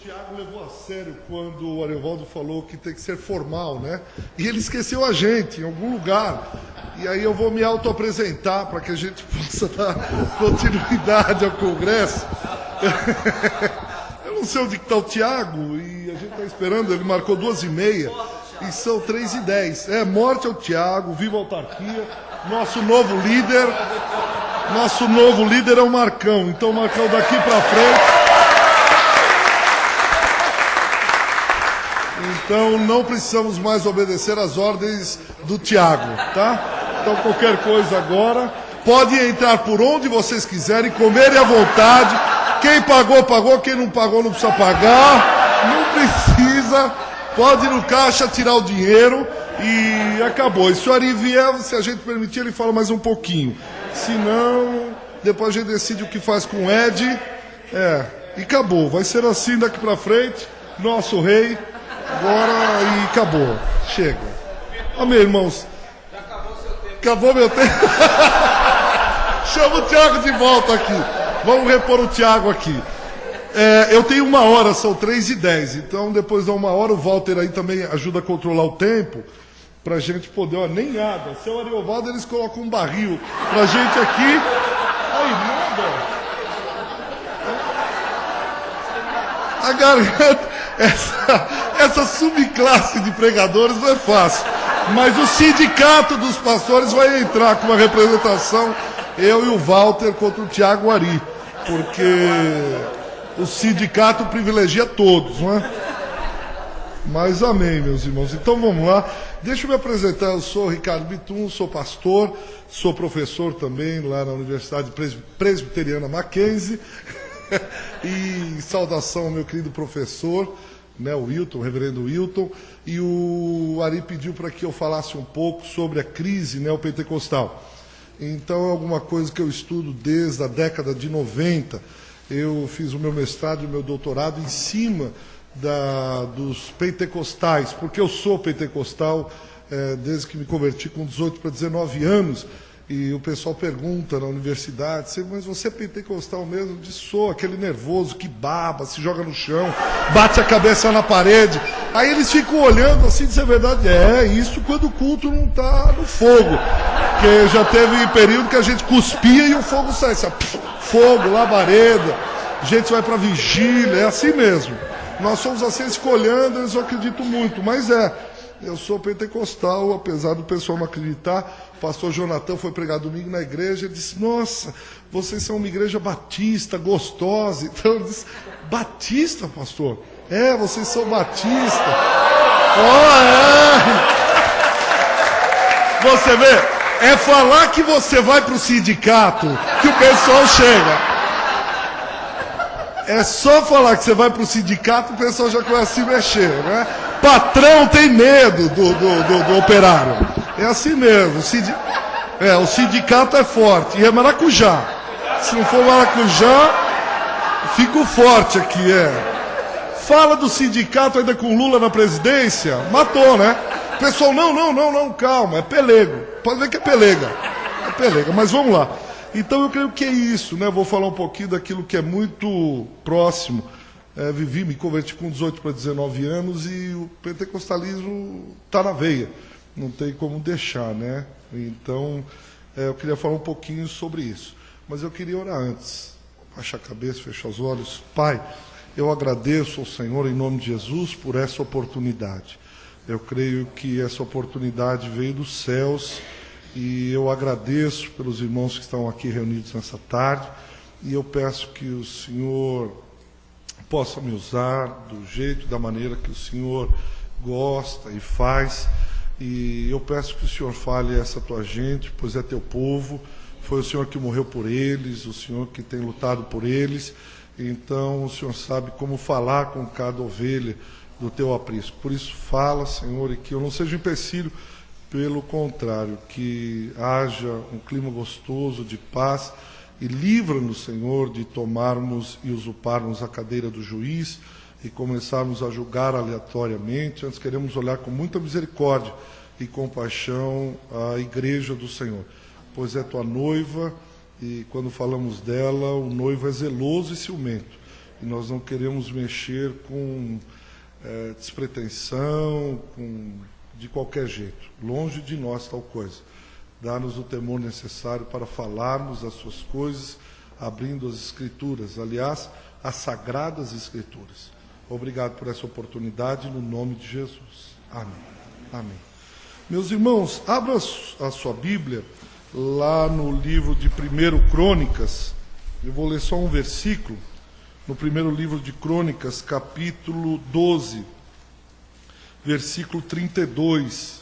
Tiago levou a sério quando o Ariovaldo falou que tem que ser formal, né? E ele esqueceu a gente em algum lugar. E aí eu vou me auto-apresentar para que a gente possa dar continuidade ao Congresso. Eu não sei onde está o Tiago e a gente está esperando, ele marcou 2h30 e são 3h10. Morte ao Tiago, viva a autarquia, nosso novo líder. Nosso novo líder é o Marcão, então Marcão daqui para frente. Então não precisamos mais obedecer às ordens do Tiago, tá? Então qualquer coisa agora, pode entrar por onde vocês quiserem, comerem à vontade. Quem pagou, pagou, quem não pagou não precisa pagar, não precisa, pode ir no caixa tirar o dinheiro e acabou. E se o Ari vier, se a gente permitir, ele fala mais um pouquinho. Se não, depois a gente decide o que faz com o Ed, e acabou. Vai ser assim daqui pra frente, nosso rei. Agora e acabou. Chega. Amém, irmãos. Já acabou seu tempo. Acabou meu tempo. Chama o Tiago de volta aqui. Vamos repor o Tiago aqui. Eu tenho 1 hora, são 3h10. Então, depois da 1 hora, o Walter aí também ajuda a controlar o tempo. Pra gente poder, nem nada. Se é o Ariovaldo, eles colocam um barril pra gente aqui. Aí, nada. A garganta. Essa subclasse de pregadores não é fácil. Mas o sindicato dos pastores vai entrar com uma representação, eu e o Walter, contra o Tiago Ari. Porque o sindicato privilegia todos, não é? Mas amém, meus irmãos. Então vamos lá. Deixa eu me apresentar. Eu sou Ricardo Bitum, sou pastor, sou professor também lá na Universidade Presbiteriana Mackenzie. E saudação ao meu querido professor, né, o Wilton, o reverendo Wilton. E o Ari pediu para que eu falasse um pouco sobre a crise neopentecostal. Então é alguma coisa que eu estudo desde a década de 90. Eu fiz o meu mestrado e o meu doutorado em cima dos pentecostais, porque eu sou pentecostal desde que me converti com 18 para 19 anos. E o pessoal pergunta na universidade, mas você é pentecostal mesmo? Eu disse, sou, aquele nervoso que baba, se joga no chão, bate a cabeça na parede. Aí eles ficam olhando assim, diz a verdade, isso quando o culto não está no fogo. Porque já teve período que a gente cuspia e o fogo sai, assim, fogo, labareda, a gente vai para vigília, é assim mesmo. Nós somos assim, escolhendo, eles não acreditam muito, mas eu sou pentecostal, apesar do pessoal não acreditar. O pastor Jonathan foi pregar domingo na igreja, ele disse, nossa, vocês são uma igreja batista, gostosa. Então eu disse, batista, pastor? Vocês são batista. Você vê, é falar que você vai para o sindicato que o pessoal chega. É só falar que você vai para o sindicato, o pessoal já começa a se mexer, né? Patrão tem medo do operário. É assim mesmo. O sindicato é forte. E é maracujá. Se não for maracujá, fico forte aqui, Fala do sindicato ainda com Lula na presidência, matou, né? O pessoal, não, calma, é pelego. Pode ver que é pelega. É pelega, mas vamos lá. Então eu creio que é isso, né? Vou falar um pouquinho daquilo que é muito próximo. Me converti com 18 para 19 anos e o pentecostalismo está na veia. Não tem como deixar, né? Então, eu queria falar um pouquinho sobre isso. Mas eu queria orar antes. Baixa a cabeça, fecha os olhos. Pai, eu agradeço ao Senhor, em nome de Jesus, por essa oportunidade. Eu creio que essa oportunidade veio dos céus e eu agradeço pelos irmãos que estão aqui reunidos nessa tarde e eu peço que o Senhor possa me usar do jeito, da maneira que o Senhor gosta e faz. E eu peço que o Senhor fale essa tua gente, pois é teu povo, foi o Senhor que morreu por eles, o Senhor que tem lutado por eles, então o Senhor sabe como falar com cada ovelha do teu aprisco. Por isso fala, Senhor, e que eu não seja empecilho, pelo contrário, que haja um clima gostoso de paz e livra-nos, Senhor, de tomarmos e usurparmos a cadeira do juiz e começarmos a julgar aleatoriamente. Antes queremos olhar com muita misericórdia e compaixão a igreja do Senhor, pois é tua noiva e quando falamos dela, o noivo é zeloso e ciumento. E nós não queremos mexer com despretensão, de qualquer jeito. Longe de nós tal coisa. Dá-nos o temor necessário para falarmos as suas coisas, abrindo as Escrituras. Aliás, as Sagradas Escrituras. Obrigado por essa oportunidade, no nome de Jesus. Amém. Amém. Meus irmãos, abra a sua Bíblia lá no livro de 1 Crônicas. Eu vou ler só um versículo. No primeiro livro de Crônicas, capítulo 12, versículo 32.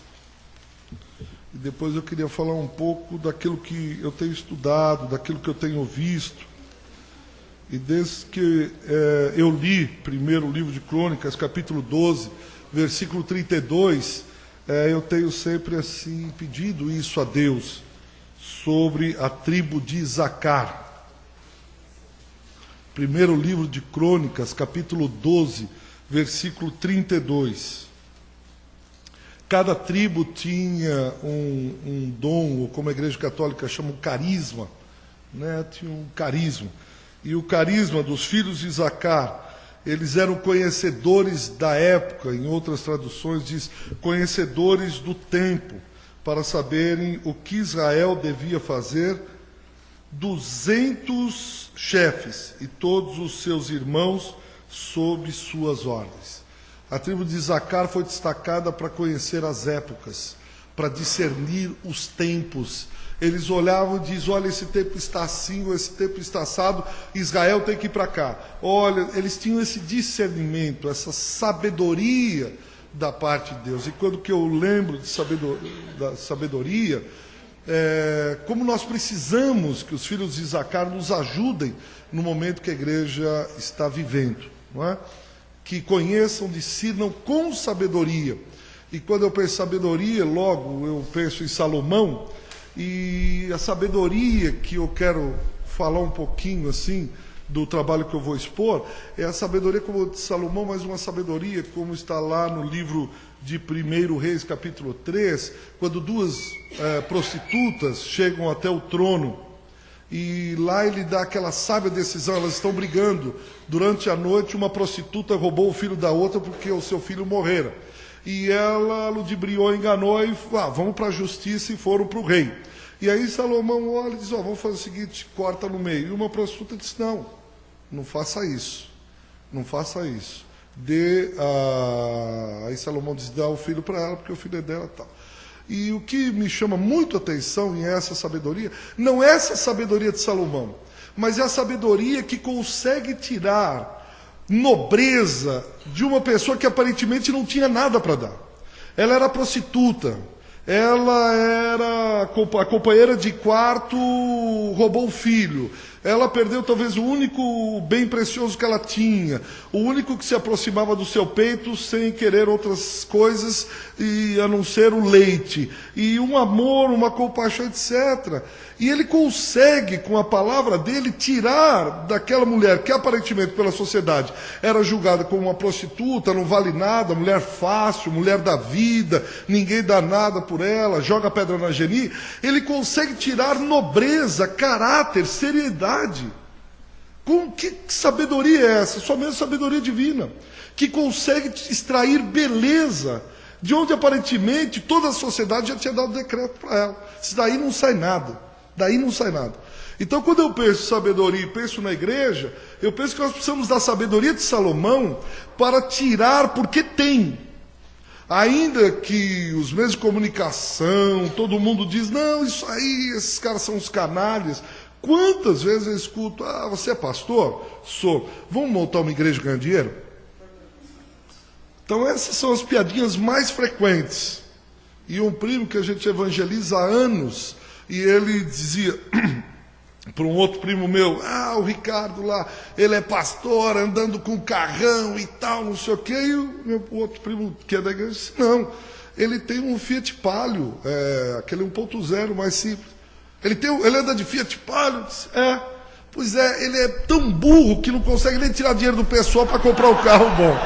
E depois eu queria falar um pouco daquilo que eu tenho estudado, daquilo que eu tenho visto. E desde que eu li primeiro livro de Crônicas, capítulo 12, versículo 32, eu tenho sempre assim pedido isso a Deus, sobre a tribo de Isacar. Primeiro livro de Crônicas, capítulo 12, versículo 32. Cada tribo tinha um dom, ou como a Igreja Católica chama, um carisma, né? Tinha um carisma. E o carisma dos filhos de Isacar, eles eram conhecedores da época, em outras traduções diz, conhecedores do tempo, para saberem o que Israel devia fazer. 200 chefes e todos os seus irmãos sob suas ordens. A tribo de Isacar foi destacada para conhecer as épocas, para discernir os tempos. Eles olhavam e diziam, olha, esse tempo está assim, ou esse tempo está assado, Israel tem que ir para cá. Olha, eles tinham esse discernimento, essa sabedoria da parte de Deus. E quando que eu lembro da sabedoria, como nós precisamos que os filhos de Isacar nos ajudem no momento que a igreja está vivendo, não é? Que conheçam, discernam com sabedoria. E quando eu penso em sabedoria, logo eu penso em Salomão, e a sabedoria que eu quero falar um pouquinho assim, do trabalho que eu vou expor, é a sabedoria como de Salomão, mas uma sabedoria como está lá no livro de 1 Reis, capítulo 3, quando duas prostitutas chegam até o trono, e lá ele dá aquela sábia decisão, elas estão brigando, durante a noite uma prostituta roubou o filho da outra porque o seu filho morrera, e ela ludibriou, enganou, e vamos para a justiça, e foram para o rei. E aí Salomão olha e diz, vamos fazer o seguinte, corta no meio. E uma prostituta disse, não faça isso, não faça isso. Aí Salomão diz, dá o filho para ela, porque o filho é dela e tal. E o que me chama muito a atenção em essa sabedoria, não é essa sabedoria de Salomão, mas é a sabedoria que consegue tirar nobreza de uma pessoa que aparentemente não tinha nada para dar. Ela era prostituta, ela era a companheira de quarto, roubou o filho, ela perdeu talvez o único bem precioso que ela tinha, o único que se aproximava do seu peito sem querer outras coisas, e a não ser o leite, e um amor, uma compaixão, etc. E ele consegue, com a palavra dele, tirar daquela mulher que aparentemente pela sociedade era julgada como uma prostituta, não vale nada, mulher fácil, mulher da vida, ninguém dá nada por ela, joga pedra na geni. Ele consegue tirar nobreza, caráter, seriedade. Que sabedoria é essa? Somente sabedoria divina, que consegue extrair beleza de onde aparentemente toda a sociedade já tinha dado decreto para ela. Isso daí não sai nada. Daí não sai nada. Então, quando eu penso em sabedoria e penso na igreja, eu penso que nós precisamos da sabedoria de Salomão para tirar, porque tem. Ainda que os meios de comunicação, todo mundo diz, não, isso aí, esses caras são os canalhas. Quantas vezes eu escuto, você é pastor? Sou. Vamos montar uma igreja ganhar dinheiro? Então, essas são as piadinhas mais frequentes. E um primo que a gente evangeliza há anos, e ele dizia para um outro primo meu, o Ricardo lá, ele é pastor, andando com carrão e tal, não sei o quê. E o outro primo que é da igreja disse, não, ele tem um Fiat Palio, aquele 1.0 mais simples. Ele anda de Fiat Palio? Disse, pois é, ele é tão burro que não consegue nem tirar dinheiro do pessoal para comprar um carro bom.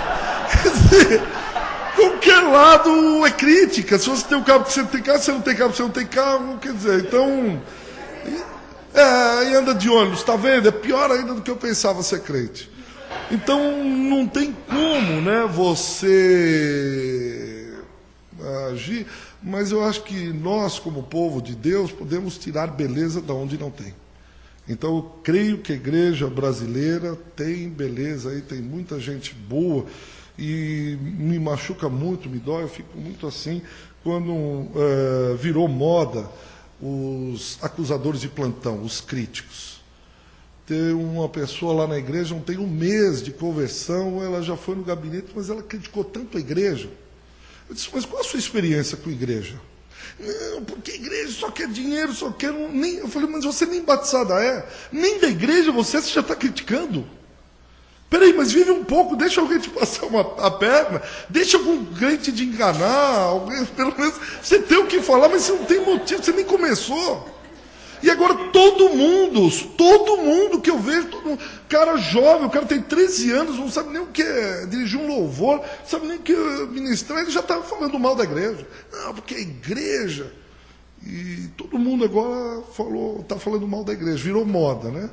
Quer dizer, qualquer lado é crítica. Se você tem um carro porque você não tem carro, você não tem carro porque você não tem carro, quer dizer, então... e anda de ônibus, está vendo? É pior ainda do que eu pensava ser crente. Então, não tem como, né, você agir, mas eu acho que nós, como povo de Deus, podemos tirar beleza de onde não tem. Então, eu creio que a igreja brasileira tem beleza aí, tem muita gente boa, e me machuca muito, me dói, eu fico muito assim, quando virou moda os acusadores de plantão, os críticos. Tem uma pessoa lá na igreja, não tem um mês de conversão, ela já foi no gabinete, mas ela criticou tanto a igreja. Eu disse, mas qual a sua experiência com a igreja? Não, porque a igreja só quer dinheiro, só quer... Eu falei, mas você nem batizada é? Nem da igreja você já está criticando? Peraí, mas vive um pouco, deixa alguém te passar a perna, deixa algum crente te enganar, alguém, pelo menos você tem o que falar, mas você não tem motivo, você nem começou. E agora todo mundo que eu vejo, cara jovem, o cara tem 13 anos, não sabe nem o que é dirigir um louvor, não sabe nem o que é ministrar, ele já está falando mal da igreja. Não, porque a igreja... E todo mundo agora está falando mal da igreja, virou moda, né?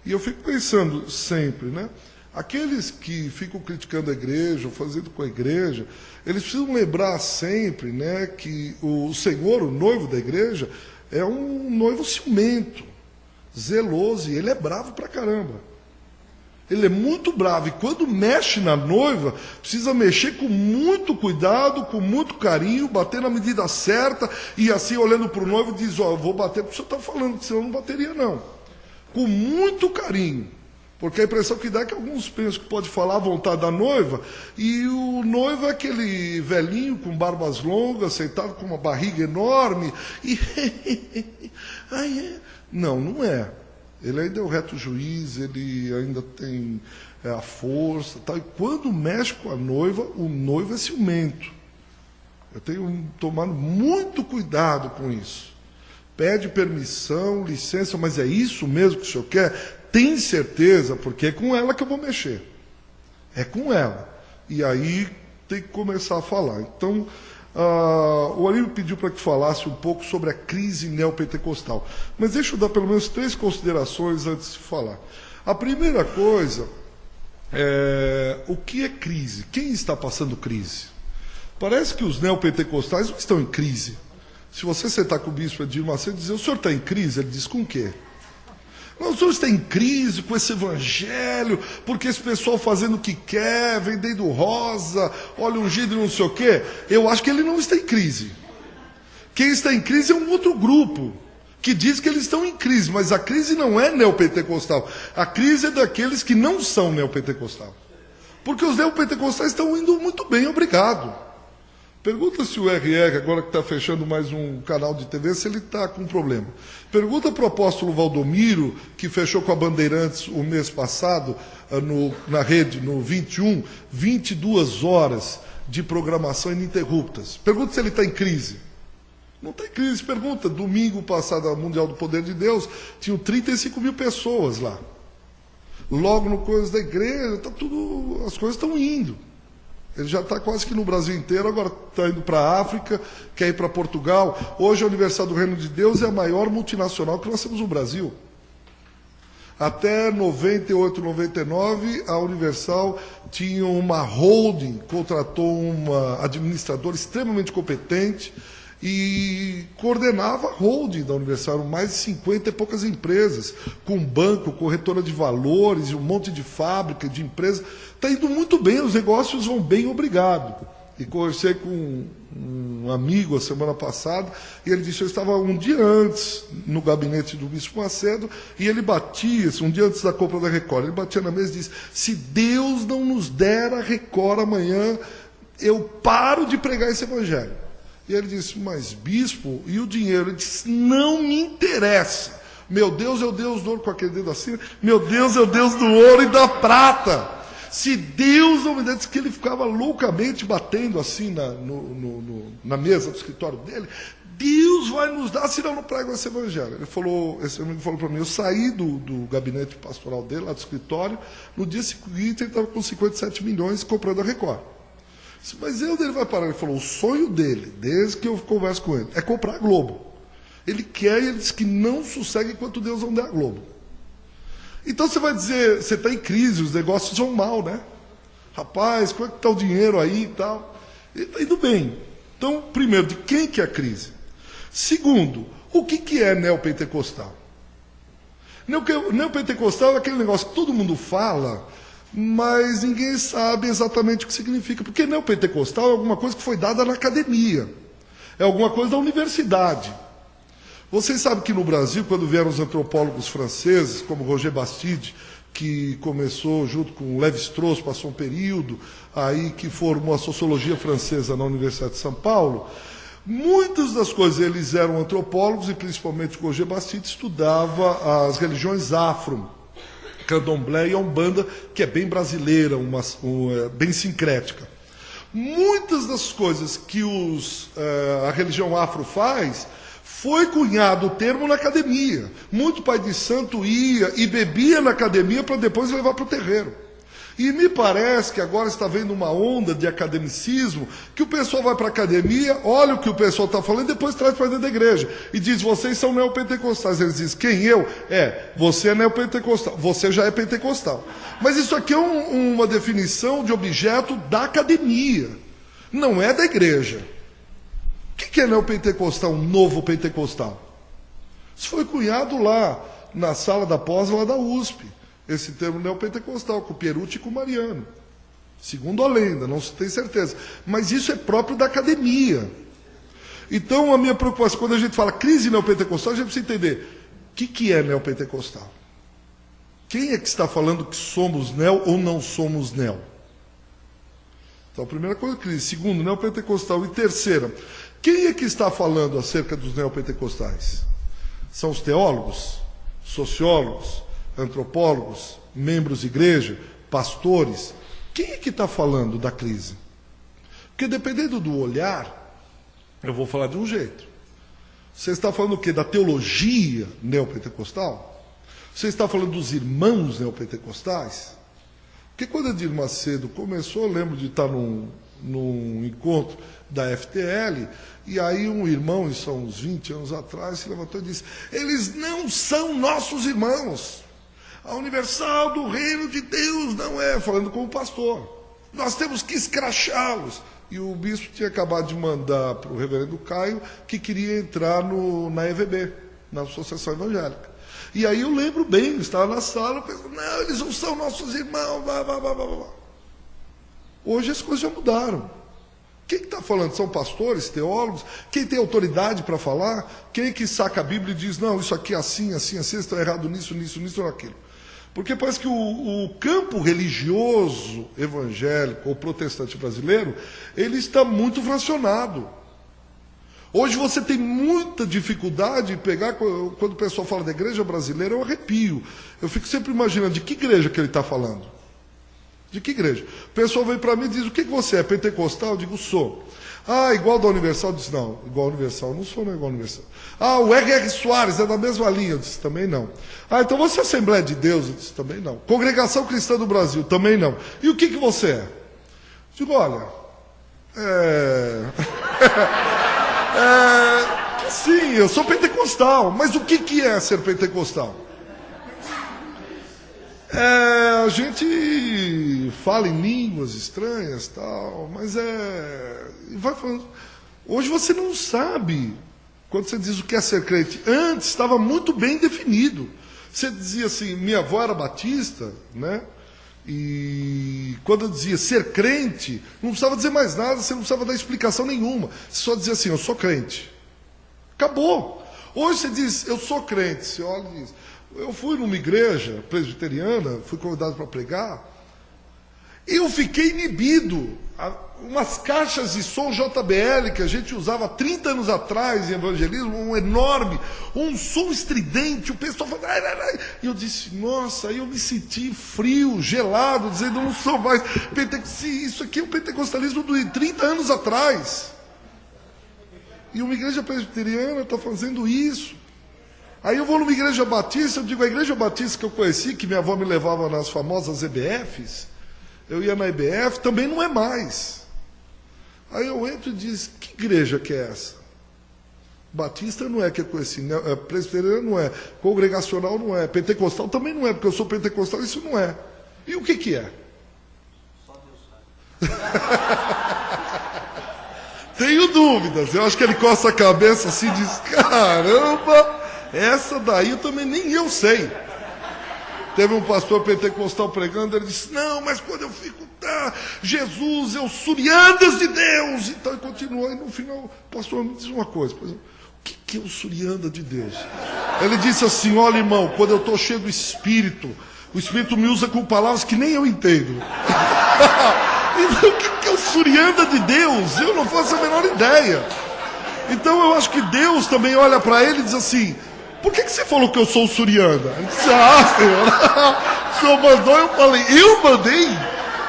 E eu fico pensando sempre, né? Aqueles que ficam criticando a igreja, ou fazendo com a igreja, eles precisam lembrar sempre, né, que o Senhor, o noivo da igreja, é um noivo ciumento, zeloso, e ele é bravo pra caramba. Ele é muito bravo, e quando mexe na noiva, precisa mexer com muito cuidado, com muito carinho, bater na medida certa, e assim, olhando para o noivo, diz, ó, eu vou bater porque o senhor está falando, que senão eu não bateria não. Com muito carinho. Porque a impressão que dá é que alguns pensam que pode falar à vontade da noiva, e o noivo é aquele velhinho com barbas longas, sentado com uma barriga enorme, e... Não, não é. Ele ainda é o reto juiz, ele ainda tem a força, tal. E quando mexe com a noiva, o noivo é ciumento. Eu tenho tomado muito cuidado com isso. Pede permissão, licença, mas é isso mesmo que o senhor quer? Tem certeza, porque é com ela que eu vou mexer. É com ela. E aí tem que começar a falar. Então, o Arílio pediu para que falasse um pouco sobre a crise neopentecostal. Mas deixa eu dar pelo menos 3 considerações antes de falar. A primeira coisa é o que é crise? Quem está passando crise? Parece que os neopentecostais não estão em crise. Se você sentar com o bispo Edir Macedo e dizer, o senhor está em crise? Ele diz, com o quê? Não, o senhor está em crise com esse evangelho, porque esse pessoal fazendo o que quer, vendendo rosa, óleo ungido e não sei o quê. Eu acho que ele não está em crise. Quem está em crise é um outro grupo, que diz que eles estão em crise, mas a crise não é neopentecostal. A crise é daqueles que não são neopentecostal. Porque os neopentecostais estão indo muito bem, obrigado. Pergunta se o RR, agora que está fechando mais um canal de TV, se ele está com problema. Pergunta para o apóstolo Valdomiro, que fechou com a Bandeirantes o mês passado, na rede, no 21, 22 horas de programação ininterruptas. Pergunta se ele está em crise. Não está em crise. Pergunta, domingo passado, a Mundial do Poder de Deus, tinham 35 mil pessoas lá. Logo no coisa da igreja, tá tudo, as coisas estão indo. Ele já está quase que no Brasil inteiro, agora está indo para a África, quer ir para Portugal. Hoje a Universal do Reino de Deus é a maior multinacional que nós temos no Brasil. Até 98, 99, a Universal tinha uma holding, contratou uma administradora extremamente competente e coordenava a holding da Universal. Eram mais de 50 e poucas empresas, com banco, corretora de valores, um monte de fábrica, de empresa. Está indo muito bem, os negócios vão bem, obrigado. E conversei com um amigo a semana passada, e ele disse que eu estava um dia antes no gabinete do Bispo Macedo, e ele batia, um dia antes da compra da Record, ele batia na mesa e disse, se Deus não nos der a Record amanhã, eu paro de pregar esse evangelho. E ele disse, mas bispo, e o dinheiro? Ele disse, não me interessa. Meu Deus é o Deus do ouro, com aquele dedo assim, meu Deus é o Deus do ouro e da prata. Se Deus não me der, disse que ele ficava loucamente batendo assim na mesa do escritório dele, Deus vai nos dar, senão eu não prego esse evangelho. Ele falou, esse amigo falou para mim, eu saí do gabinete pastoral dele, lá do escritório, no dia seguinte ele estava com 57 milhões comprando a Record. Disse, mas onde ele vai parar? Ele falou, o sonho dele, desde que eu converso com ele, é comprar a Globo. Ele quer e ele disse que não sossegue enquanto Deus não der a Globo. Então você vai dizer, você está em crise, os negócios vão mal, né? Rapaz, como é que está o dinheiro aí e tal? E está indo bem. Então, primeiro, de quem que é a crise? Segundo, o que é neopentecostal? Neopentecostal é aquele negócio que todo mundo fala, mas ninguém sabe exatamente o que significa. Porque neopentecostal é alguma coisa que foi dada na academia, é alguma coisa da universidade. Vocês sabem que no Brasil, quando vieram os antropólogos franceses, como Roger Bastide, que começou junto com Lévi-Strauss, passou um período, aí que formou a sociologia francesa na Universidade de São Paulo, muitas das coisas, eles eram antropólogos, e principalmente Roger Bastide estudava as religiões afro, candomblé e a umbanda, que é bem brasileira, bem sincrética. Muitas das coisas que a religião afro faz, foi cunhado o termo na academia. Muito pai de santo ia e bebia na academia para depois levar para o terreiro. E me parece que agora está vendo uma onda de academicismo, que o pessoal vai para a academia, olha o que o pessoal está falando e depois traz para dentro da igreja. E diz, vocês são neopentecostais. Eles dizem, quem eu? Você é neopentecostal, você já é pentecostal. Mas isso aqui é uma definição de objeto da academia, não é da igreja. O que é neopentecostal, um novo pentecostal? Isso foi cunhado lá, na sala da pós lá da USP. Esse termo neopentecostal, com o Pierucci e com o Mariano. Segundo a lenda, não se tem certeza. Mas isso é próprio da academia. Então, a minha preocupação, quando a gente fala crise neopentecostal, a gente precisa entender o que é neopentecostal. Quem é que está falando que somos neo ou não somos neo? Então, a primeira coisa, crise. Segundo, neopentecostal. E terceira, quem é que está falando acerca dos neopentecostais? São os teólogos, sociólogos, antropólogos, membros de igreja, pastores? Quem é que está falando da crise? Porque dependendo do olhar, eu vou falar de um jeito. Você está falando o quê? Da teologia neopentecostal? Você está falando dos irmãos neopentecostais? Porque quando Edir Macedo começou, eu lembro de estar num encontro da FTL, e aí um irmão, isso há uns 20 anos atrás, se levantou e disse, eles não são nossos irmãos. A Universal do Reino de Deus não é, falando como pastor. Nós temos que escrachá-los. E o bispo tinha acabado de mandar para o reverendo Caio que queria entrar na EVB, na Associação Evangélica. E aí eu lembro bem, eu estava na sala, eu pensei, não, eles não são nossos irmãos, blá, blá, blá, blá, blá. Hoje as coisas já mudaram. Quem está falando? São pastores, teólogos? Quem tem autoridade para falar? Quem que saca a Bíblia e diz, não, isso aqui é assim, assim, assim, está errado nisso, nisso, nisso, naquilo. Porque parece que o campo religioso evangélico ou protestante brasileiro, ele está muito fracionado. Hoje você tem muita dificuldade em pegar, quando o pessoal fala da igreja brasileira, eu arrepio. Eu fico sempre imaginando de que igreja que ele está falando. De que igreja? O pessoal vem para mim e diz, o que você é? Pentecostal? Eu digo, sou. Ah, igual da Universal? Eu disse, não, igual a Universal, não sou, não é igual a Universal. Ah, o R.R. Soares é da mesma linha? Eu disse, também não. Ah, então você é Assembleia de Deus? Eu disse, também não. Congregação Cristã do Brasil? Também não. E o que você é? Eu digo, olha, sim, eu sou pentecostal, mas o que é ser pentecostal? A gente fala em línguas estranhas, tal, mas vai falando. Hoje você não sabe, quando você diz o que é ser crente. Antes estava muito bem definido. Você dizia assim, minha avó era batista, né? E quando eu dizia ser crente, não precisava dizer mais nada, você não precisava dar explicação nenhuma. Você só dizia assim, eu sou crente. Acabou. Hoje você diz, eu sou crente. Você olha e diz, eu fui numa igreja presbiteriana, fui convidado para pregar, e eu fiquei inibido. Umas caixas de som JBL que a gente usava 30 anos atrás em evangelismo, um enorme, um som estridente, o pessoal falava, ai, ai, ai. E eu disse, nossa, aí eu me senti frio, gelado, dizendo, eu não sou mais pentecostal. Isso aqui é o pentecostalismo de 30 anos atrás. E uma igreja presbiteriana está fazendo isso. Aí eu vou numa igreja batista, eu digo, a igreja batista que eu conheci, que minha avó me levava nas famosas EBFs, eu ia na EBF, também não é mais. Aí eu entro e diz, que igreja que é essa? Batista não é, que eu conheci, né? Presbiteriano não é, congregacional não é, pentecostal também não é, porque eu sou pentecostal, isso não é. E o que é? Só Deus sabe. Tenho dúvidas, eu acho que ele coça a cabeça assim e diz, caramba, essa daí também nem eu sei. Teve um pastor pentecostal pregando, ele disse, não, mas quando eu fico, Jesus é o Suriandas de Deus. Então ele continuou, e no final, pastor, me diz uma coisa, por exemplo, o que é o Surianda de Deus? Ele disse assim, olha irmão, quando eu estou cheio do Espírito, o Espírito me usa com palavras que nem eu entendo. Então o que é o Surianda de Deus? Eu não faço a menor ideia. Então eu acho que Deus também olha para ele e diz assim, por que você falou que eu sou o Surianda? Ele disse, Senhor, o Senhor mandou, eu falei, eu mandei?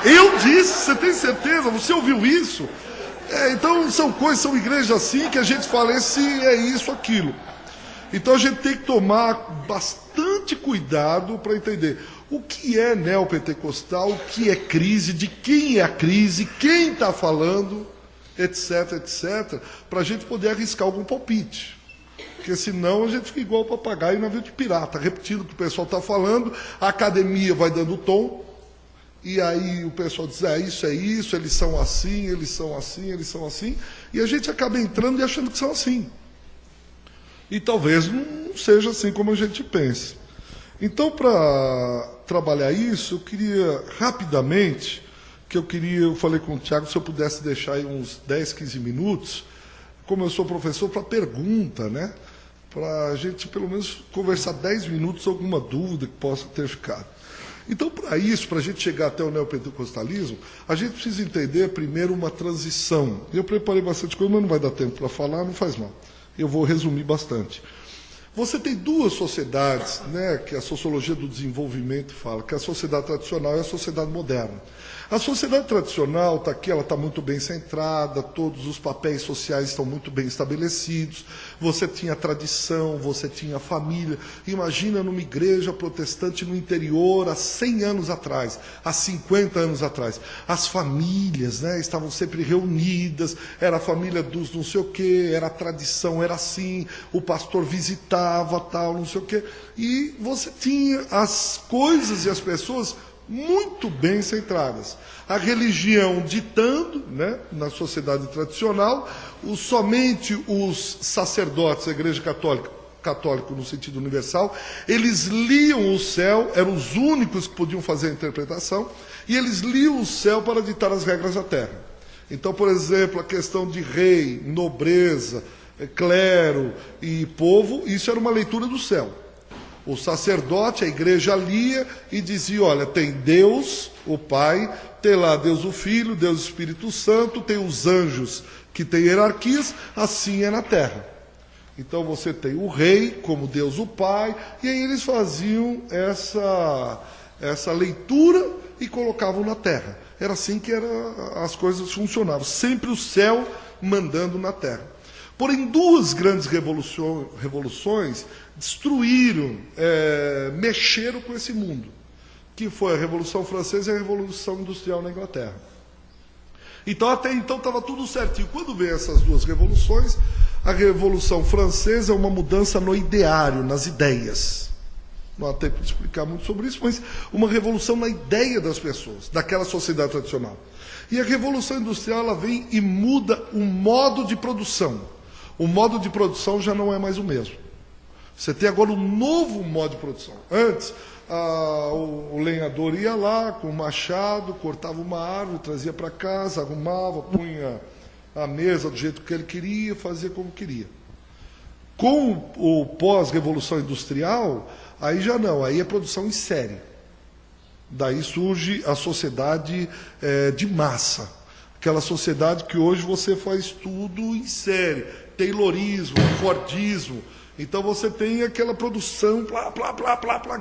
Eu disse, você tem certeza? Você ouviu isso? Então são coisas, são igrejas assim que a gente fala, esse é isso, aquilo. Então a gente tem que tomar bastante cuidado para entender o que é neopentecostal, o que é crise, de quem é a crise, quem está falando, etc, etc, para a gente poder arriscar algum palpite. Porque senão a gente fica igual o papagaio em navio de pirata, repetindo o que o pessoal está falando, a academia vai dando o tom, e aí o pessoal diz, é isso, eles são assim, eles são assim, eles são assim, e a gente acaba entrando e achando que são assim. E talvez não seja assim como a gente pensa. Então, para trabalhar isso, eu queria rapidamente, eu falei com o Tiago, se eu pudesse deixar aí uns 10, 15 minutos, como eu sou professor, para pergunta, né? Para a gente, pelo menos, conversar 10 minutos, alguma dúvida que possa ter ficado. Então, para isso, para a gente chegar até o neopentecostalismo, a gente precisa entender primeiro uma transição. Eu preparei bastante coisa, mas não vai dar tempo para falar, não faz mal. Eu vou resumir bastante. Você tem duas sociedades, né, que a sociologia do desenvolvimento fala, que é a sociedade tradicional e a sociedade moderna. A sociedade tradicional está aqui, ela está muito bem centrada, todos os papéis sociais estão muito bem estabelecidos, você tinha tradição, você tinha família. Imagina numa igreja protestante no interior há 100 anos atrás, há 50 anos atrás. As famílias, né, estavam sempre reunidas, era a família dos não sei o quê, era a tradição, era assim, o pastor visitava, tal, não sei o quê. E você tinha as coisas e as pessoas muito bem centradas. A religião ditando, né, na sociedade tradicional, somente os sacerdotes da Igreja católica no sentido universal, eles liam o céu, eram os únicos que podiam fazer a interpretação, e eles liam o céu para ditar as regras da terra. Então, por exemplo, a questão de rei, nobreza, clero e povo, isso era uma leitura do céu. O sacerdote, a igreja lia e dizia, olha, tem Deus, o Pai, tem lá Deus o Filho, Deus o Espírito Santo, tem os anjos que têm hierarquias, assim é na terra. Então você tem o rei como Deus o Pai, e aí eles faziam essa leitura e colocavam na terra. Era assim que as coisas funcionavam, sempre o céu mandando na terra. Porém, duas grandes revoluções destruíram, mexeram com esse mundo, que foi a Revolução Francesa e a Revolução Industrial na Inglaterra. Então, até então, estava tudo certinho. Quando veio essas duas revoluções, a Revolução Francesa é uma mudança no ideário, nas ideias. Não há tempo de explicar muito sobre isso, mas uma revolução na ideia das pessoas, daquela sociedade tradicional. E a Revolução Industrial, ela vem e muda o modo de produção. O modo de produção já não é mais o mesmo. Você tem agora um novo modo de produção. Antes, o lenhador ia lá com o machado, cortava uma árvore, trazia para casa, arrumava, punha a mesa do jeito que ele queria, fazia como queria. Com o pós-revolução industrial, aí já não, aí é produção em série. Daí surge a sociedade de massa. Aquela sociedade que hoje você faz tudo em série. Taylorismo, Fordismo. Então você tem aquela produção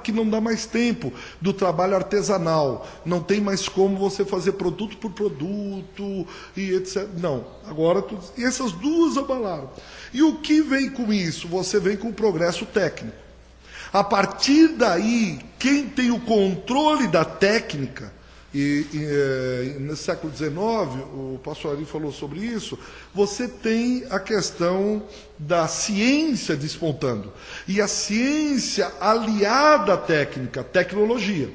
que não dá mais tempo do trabalho artesanal. Não tem mais como você fazer produto por produto e etc. Não, agora tudo. E essas duas abalaram. E o que vem com isso? Você vem com o progresso técnico. A partir daí, quem tem o controle da técnica No século XIX, o pastor Ari falou sobre isso, você tem a questão da ciência despontando. E a ciência aliada à técnica, tecnologia.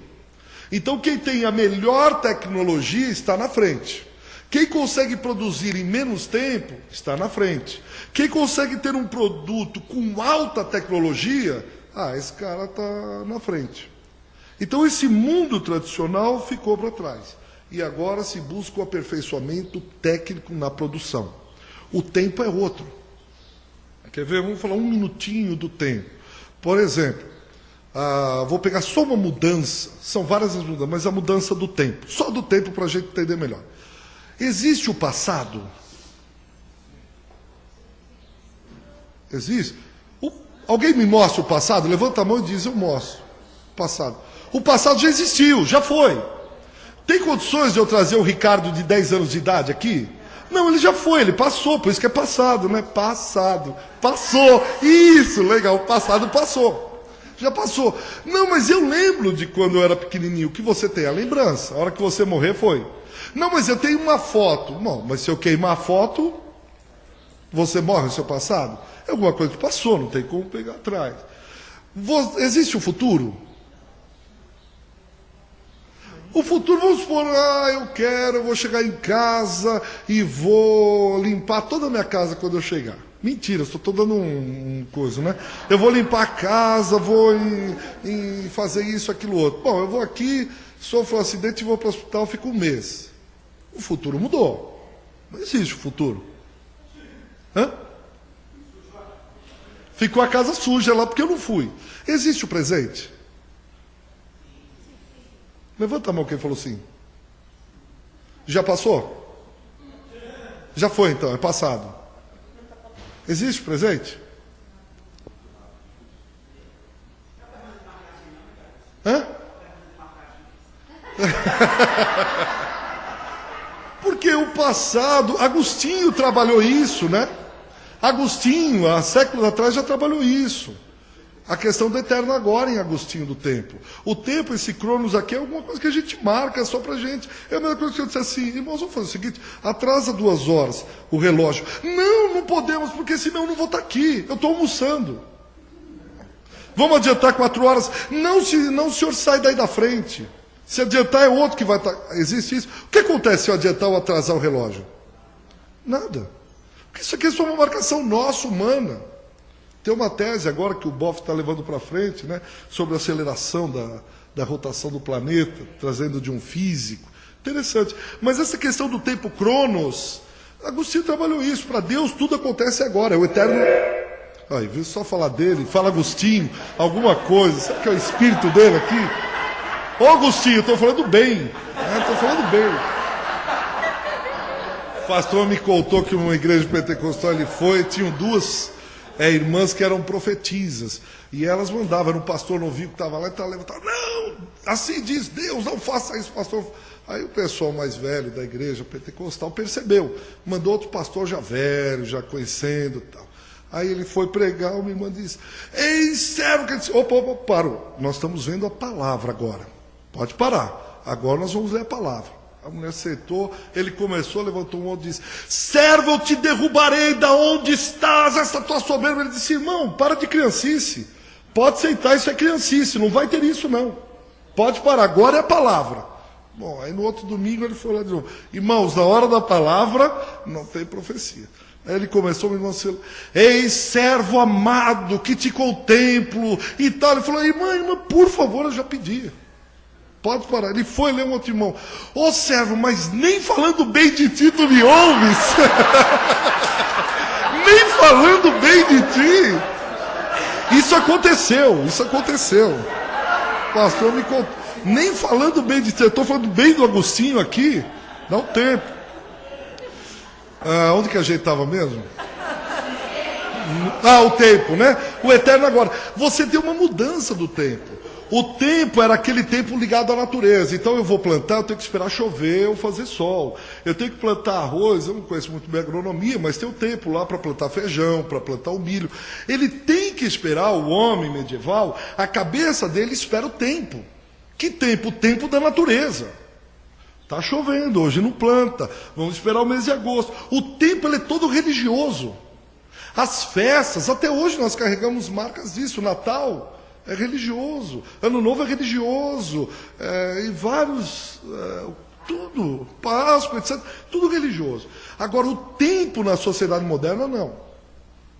Então, quem tem a melhor tecnologia está na frente. Quem consegue produzir em menos tempo está na frente. Quem consegue ter um produto com alta tecnologia, esse cara está na frente. Então, esse mundo tradicional ficou para trás. E agora se busca o aperfeiçoamento técnico na produção. O tempo é outro. Quer ver? Vamos falar um minutinho do tempo. Por exemplo, vou pegar só uma mudança, são várias as mudanças, mas a mudança do tempo. Só do tempo para a gente entender melhor. Existe o passado? Existe? Alguém me mostra o passado? Levanta a mão e diz, eu mostro. Passado. O passado já existiu, já foi. Tem condições de eu trazer o Ricardo de 10 anos de idade aqui? Não, ele já foi, ele passou, por isso que é passado, né? Passado. Passou. Isso, legal, o passado passou. Já passou. Não, mas eu lembro de quando eu era pequenininho. O que você tem? A lembrança. A hora que você morrer foi. Não, mas eu tenho uma foto. Não, mas se eu queimar a foto, você morre no seu passado? É alguma coisa que passou, não tem como pegar atrás. Existe o futuro? O futuro, vamos supor, eu vou chegar em casa e vou limpar toda a minha casa quando eu chegar. Mentira, só estou dando um coisa, né? Eu vou limpar a casa, vou fazer isso, aquilo, outro. Bom, eu vou aqui, sofro um acidente e vou para o hospital, fico um mês. O futuro mudou. Não existe o futuro. Hã? Ficou a casa suja lá porque eu não fui. Existe o presente? Levanta a mão quem falou sim. Já passou? Já foi então, é passado. Existe o presente? Hã? Porque o passado, Agostinho trabalhou isso, né? Agostinho, há séculos atrás, já trabalhou isso. A questão do eterno agora em Agostinho do tempo. O tempo, esse cronos aqui, é alguma coisa que a gente marca só pra gente. É a mesma coisa que eu disse assim, irmãos, vamos fazer o seguinte, atrasa 2 horas o relógio. Não, não podemos, porque senão eu não vou estar aqui. Eu estou almoçando. Vamos adiantar 4 horas? Não, o senhor sai daí da frente. Se adiantar é outro que vai estar. Existe isso. O que acontece se eu adiantar ou atrasar o relógio? Nada. Porque isso aqui é só uma marcação nossa, humana. Tem uma tese agora que o Boff está levando para frente, né, sobre a aceleração da rotação do planeta, trazendo de um físico. Interessante. Mas essa questão do tempo cronos, Agostinho trabalhou isso. Para Deus tudo acontece agora. É o eterno. Aí, viu só falar dele? Fala Agostinho, alguma coisa. Sabe que é o espírito dele aqui? Ô Agostinho, estou falando bem. Estou falando bem. O pastor me contou que numa igreja pentecostal ele foi, tinham 2 irmãs que eram profetisas. E elas mandavam, era um pastor novinho que estava lá e estava levantando. Não, assim diz Deus, não faça isso, pastor. Aí o pessoal mais velho da igreja pentecostal percebeu. Mandou outro pastor já velho, já conhecendo e tal. Aí ele foi pregar, uma irmã disse, ei, servo, que disse, opa, parou. Nós estamos vendo a palavra agora. Pode parar. Agora nós vamos ler a palavra. A mulher aceitou, ele começou, levantou um outro e disse, servo, eu te derrubarei, da onde estás, essa tua soberba? Ele disse, irmão, para de criancice, pode aceitar, isso é criancice, não vai ter isso não, pode parar, agora é a palavra. Bom, aí no outro domingo ele foi lá de novo, irmãos, na hora da palavra, não tem profecia. Aí ele começou, meu irmão, ei, servo amado, que te contemplo, e tal, ele falou, irmã, por favor, eu já pedi. Pode parar. Ele foi ler um outro irmão. Ô servo, mas nem falando bem de ti tu me ouves. Nem falando bem de ti. Isso aconteceu. O pastor me contou. Nem falando bem de ti. Eu estou falando bem do Agostinho aqui. Dá um tempo. Onde que a gente estava mesmo? O tempo, né? O eterno agora. Você tem uma mudança do tempo. O tempo era aquele tempo ligado à natureza. Então eu vou plantar, eu tenho que esperar chover ou fazer sol. Eu tenho que plantar arroz, eu não conheço muito bem a agronomia, mas tem o tempo lá para plantar feijão, para plantar o milho. Ele tem que esperar, o homem medieval, a cabeça dele espera o tempo. Que tempo? O tempo da natureza. Está chovendo, hoje não planta, vamos esperar o mês de agosto. O tempo ele é todo religioso. As festas, até hoje nós carregamos marcas disso. Natal é religioso, Ano Novo é religioso, e vários, tudo, Páscoa, etc., tudo religioso. Agora, o tempo na sociedade moderna, não.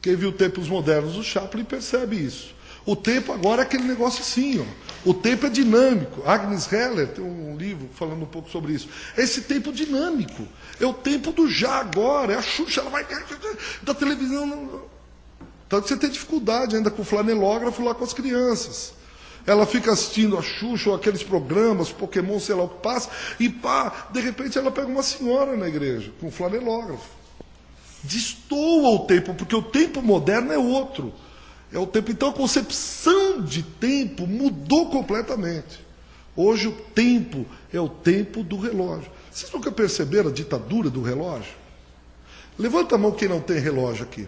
Quem viu tempos modernos do Chaplin percebe isso. O tempo agora é aquele negócio assim, ó. O tempo é dinâmico. Agnes Heller tem um livro falando um pouco sobre isso. Esse tempo dinâmico. É o tempo do já agora. É a Xuxa, ela vai da televisão. Não. Tanto que você tem dificuldade ainda com o flanelógrafo lá com as crianças. Ela fica assistindo a Xuxa ou aqueles programas, Pokémon, sei lá o que passa, e pá, de repente ela pega uma senhora na igreja, com o flanelógrafo. Destoa o tempo, porque o tempo moderno é outro. É o tempo. Então a concepção de tempo mudou completamente. Hoje o tempo é o tempo do relógio. Vocês nunca perceberam a ditadura do relógio? Levanta a mão quem não tem relógio aqui.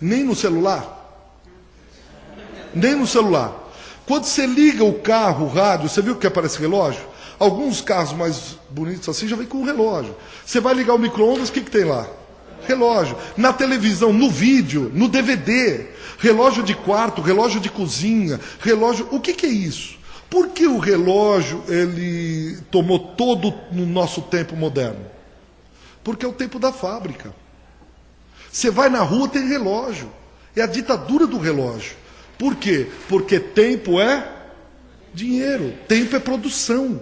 Nem no celular? Nem no celular. Quando você liga o carro, o rádio, você viu que aparece relógio? Alguns carros mais bonitos assim já vem com um relógio. Você vai ligar o micro-ondas, o que tem lá? Relógio. Na televisão, no vídeo, no DVD, relógio de quarto, relógio de cozinha, relógio... O que é isso? Por que o relógio ele tomou todo no nosso tempo moderno? Porque é o tempo da fábrica. Você vai na rua, tem relógio. É a ditadura do relógio. Por quê? Porque tempo é dinheiro, tempo é produção,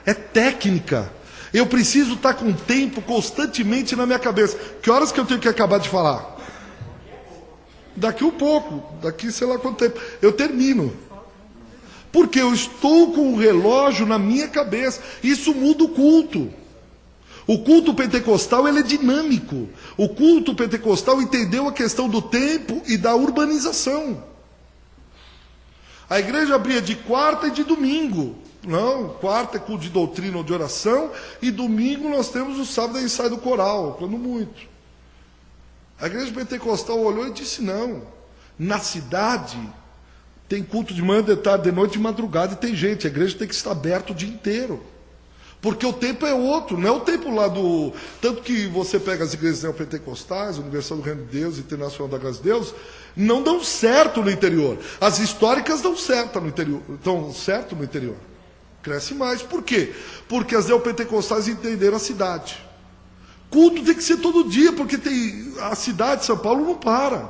é técnica. Eu preciso estar com o tempo constantemente na minha cabeça. Que horas que eu tenho que acabar de falar? Daqui um pouco, daqui sei lá quanto tempo. Eu termino. Porque eu estou com o relógio na minha cabeça. Isso muda o culto. O culto pentecostal ele é dinâmico. O culto pentecostal entendeu a questão do tempo e da urbanização. A igreja abria de quarta e de domingo. Não, quarta é culto de doutrina ou de oração, e domingo nós temos o sábado ensaio do coral, quando muito. A igreja pentecostal olhou e disse, não, na cidade tem culto de manhã, de tarde, de noite, de madrugada, e tem gente, a igreja tem que estar aberta o dia inteiro. Porque o tempo é outro, não é o tempo lá do... Tanto que você pega as igrejas neopentecostais, Universal do Reino de Deus, Internacional da Graça de Deus, não dão certo no interior. As históricas dão certo no interior, dão certo no interior. Cresce mais. Por quê? Porque as neopentecostais entenderam a cidade. Culto tem que ser todo dia, porque a cidade de São Paulo não para.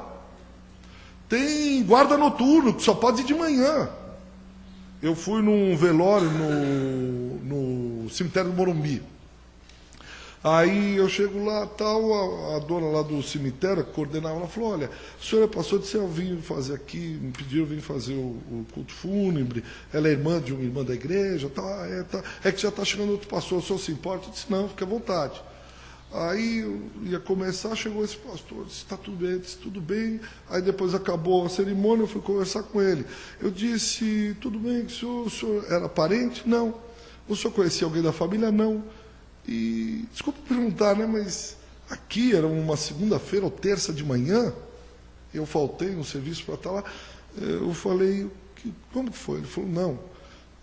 Tem guarda noturno, que só pode ir de manhã. Eu fui num velório no cemitério do Morumbi. Aí eu chego lá, tal, a dona lá do cemitério, que coordenava, ela falou, olha, a senhora passou, disse, eu vim fazer aqui, me pediram, eu vim fazer o culto fúnebre, ela é irmã de uma irmã da igreja, tá, é que já está chegando outro pastor, o senhor se importa? Eu disse, não, fique à vontade. Aí eu ia começar, chegou esse pastor, disse, está tudo bem, disse, tudo bem. Aí depois acabou a cerimônia, eu fui conversar com ele. Eu disse, tudo bem, o senhor era parente? Não. O senhor conhecia alguém da família? Não. E, desculpa perguntar, né, mas aqui era uma segunda-feira ou terça de manhã, eu faltei no serviço para estar lá, eu falei, como que foi? Ele falou, não,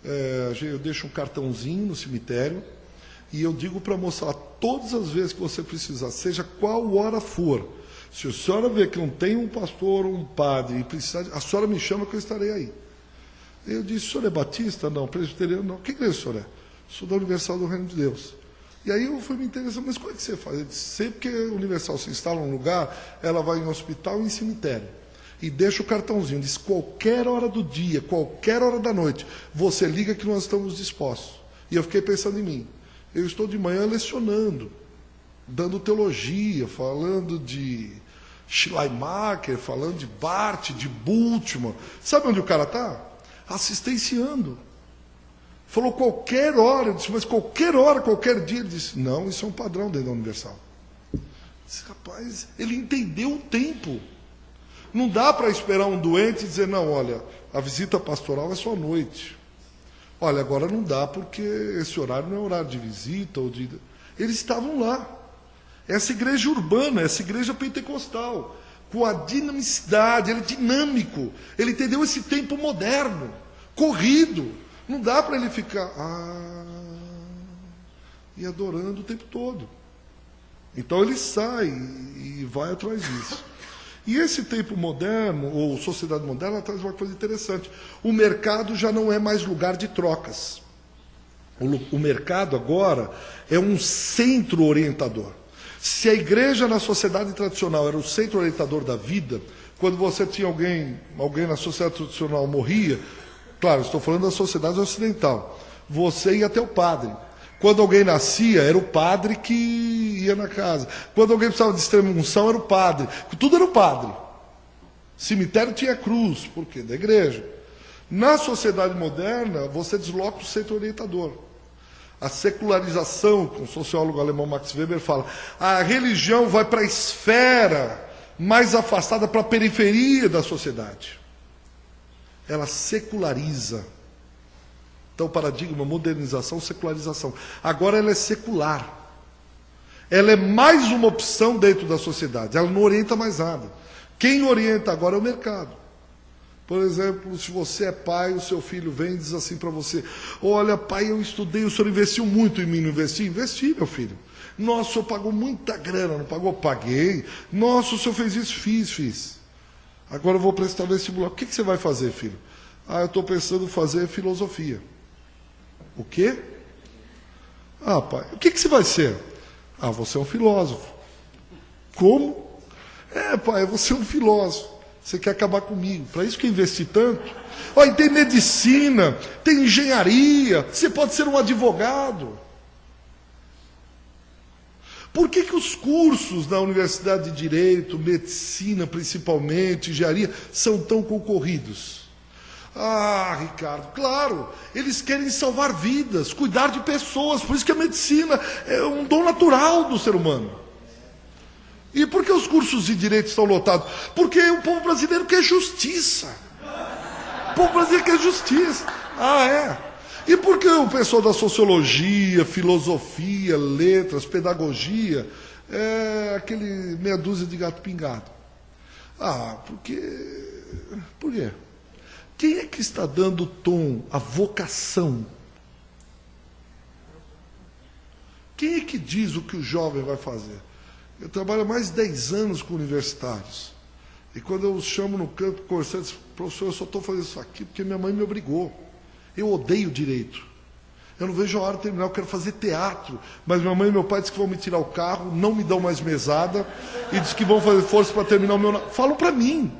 eu deixo um cartãozinho no cemitério, e eu digo para a moça lá, todas as vezes que você precisar, seja qual hora for, se a senhora ver que não tem um pastor ou um padre, e precisar, a senhora me chama que eu estarei aí. Eu disse, o senhor é batista? Não. Presbiteriano? Não. Que igreja o senhor é? Sou da Universal do Reino de Deus. E aí eu fui me interessando, mas como é que você faz? Eu disse, sempre que a Universal se instala num lugar, ela vai em hospital e em cemitério. E deixa o cartãozinho, diz, qualquer hora do dia, qualquer hora da noite, você liga que nós estamos dispostos. E eu fiquei pensando em mim. Eu estou de manhã lecionando, dando teologia, falando de Schleiermacher, falando de Barth, de Bultmann. Sabe onde o cara está? Assistenciando. Falou qualquer hora, eu disse, mas qualquer hora, qualquer dia. Ele disse, não, isso é um padrão dentro da Universal. Eu disse, rapaz, ele entendeu o tempo. Não dá para esperar um doente e dizer, não, olha, a visita pastoral é só à noite. Olha, agora não dá porque esse horário não é horário de visita ou de... Eles estavam lá. Essa igreja urbana, essa igreja pentecostal, com a dinamicidade, ele é dinâmico. Ele entendeu esse tempo moderno, corrido. Não dá para ele ficar... e adorando o tempo todo. Então ele sai e vai atrás disso. E esse tempo moderno, ou sociedade moderna, traz uma coisa interessante. O mercado já não é mais lugar de trocas. O mercado agora é um centro orientador. Se a igreja na sociedade tradicional era o centro orientador da vida, quando você tinha alguém na sociedade tradicional morria, claro, estou falando da sociedade ocidental, você ia até o padre. Quando alguém nascia, era o padre que ia na casa. Quando alguém precisava de extrema unção, era o padre. Tudo era o padre. Cemitério tinha cruz. Por quê? Da igreja. Na sociedade moderna, você desloca o centro orientador. A secularização, como o sociólogo alemão Max Weber fala, a religião vai para a esfera mais afastada, para a periferia da sociedade. Ela seculariza. Então, paradigma, modernização, secularização. Agora ela é secular. Ela é mais uma opção dentro da sociedade. Ela não orienta mais nada. Quem orienta agora é o mercado. Por exemplo, se você é pai, o seu filho vem e diz assim para você: olha, pai, eu estudei, o senhor investiu muito em mim, não investi? Investi, meu filho. Nossa, o senhor pagou muita grana, não pagou? Paguei. Nossa, o senhor fez isso? Fiz. Agora eu vou prestar vestibular. O que você vai fazer, filho? Ah, eu estou pensando em fazer filosofia. O quê? Ah, pai, o que você vai ser? Ah, você é um filósofo. Como? Pai, você é um filósofo. Você quer acabar comigo. Para isso que eu investi tanto. Olha, tem medicina, tem engenharia, você pode ser um advogado. Por que os cursos na Universidade de Direito, Medicina principalmente, Engenharia, são tão concorridos? Ah, Ricardo, claro, eles querem salvar vidas, cuidar de pessoas, por isso que a medicina é um dom natural do ser humano. E por que os cursos de direito estão lotados? Porque o povo brasileiro quer justiça. O povo brasileiro quer justiça. Ah, é? E por que o pessoal da sociologia, filosofia, letras, pedagogia, é aquele meia dúzia de gato pingado? Ah, porque... Por quê? Quem é que está dando o tom, a vocação? Quem é que diz o que o jovem vai fazer? Eu trabalho há mais de 10 anos com universitários. E quando eu os chamo no canto, conversando, eu digo: professor, eu só estou fazendo isso aqui porque minha mãe me obrigou. Eu odeio direito. Eu não vejo a hora de terminar, eu quero fazer teatro. Mas minha mãe e meu pai dizem que vão me tirar o carro, não me dão mais mesada, e dizem que vão fazer força para terminar o meu... Falam para mim.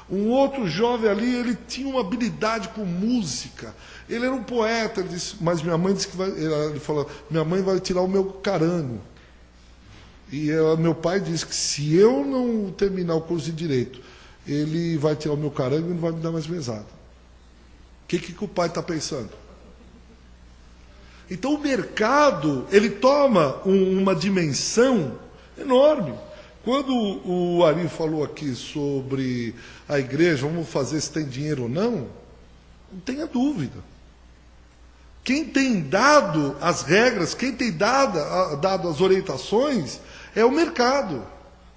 Um outro jovem ali, ele tinha uma habilidade com música. Ele era um poeta, ele disse, mas minha mãe disse que vai... Ele falou, minha mãe vai tirar o meu carango. E meu pai disse que se eu não terminar o curso de Direito, ele vai tirar o meu carango e não vai me dar mais mesada. O que o pai está pensando? Então o mercado, ele toma uma dimensão enorme. Quando o Ari falou aqui sobre a igreja, vamos fazer se tem dinheiro ou não tenha dúvida. Quem tem dado as regras, quem tem dado as orientações, é o mercado.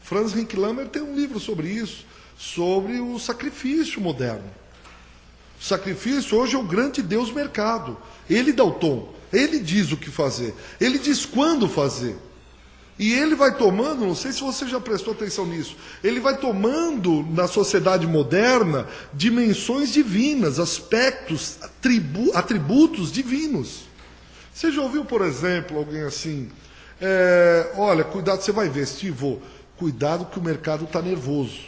Franz Hincklamer tem um livro sobre isso, sobre o sacrifício moderno. O sacrifício hoje é o grande Deus mercado. Ele dá o tom, ele diz o que fazer, ele diz quando fazer. E ele vai tomando, não sei se você já prestou atenção nisso, ele vai tomando na sociedade moderna dimensões divinas, aspectos, atributos divinos. Você já ouviu, por exemplo, alguém assim, olha, cuidado, você vai investir, vou. Cuidado que o mercado está nervoso.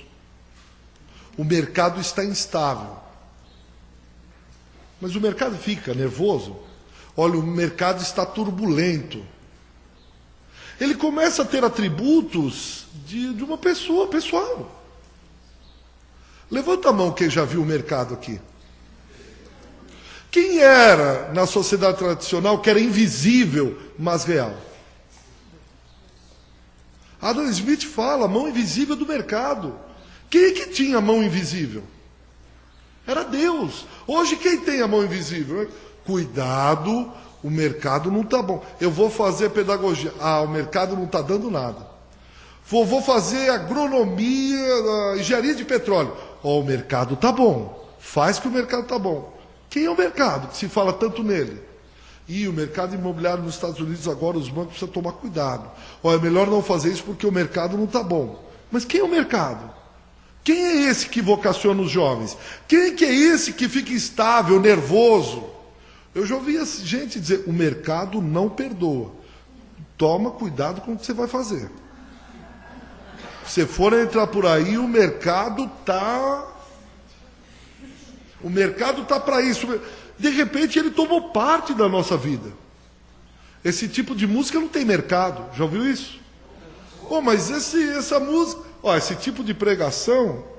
O mercado está instável. Mas o mercado fica nervoso? Olha, o mercado está turbulento. Ele começa a ter atributos de uma pessoa, pessoal. Levanta a mão quem já viu o mercado aqui. Quem era, na sociedade tradicional, que era invisível, mas real? Adam Smith fala, a mão invisível do mercado. Quem é que tinha a mão invisível? Era Deus. Hoje quem tem a mão invisível? Cuidado, o mercado não está bom. Eu vou fazer pedagogia. Ah, o mercado não está dando nada. Vou fazer agronomia, engenharia de petróleo. Oh, o mercado está bom. Faz que o mercado está bom. Quem é o mercado que se fala tanto nele? E o mercado imobiliário nos Estados Unidos agora, os bancos precisam tomar cuidado. Olha, é melhor não fazer isso porque o mercado não está bom. Mas quem é o mercado? Quem é esse que vocaciona os jovens? Quem que é esse que fica instável, nervoso? Eu já ouvi gente dizer, o mercado não perdoa. Toma cuidado com o que você vai fazer. Se for entrar por aí, o mercado está para isso. De repente ele tomou parte da nossa vida. Esse tipo de música não tem mercado. Já ouviu isso? Oh, mas essa música... esse tipo de pregação...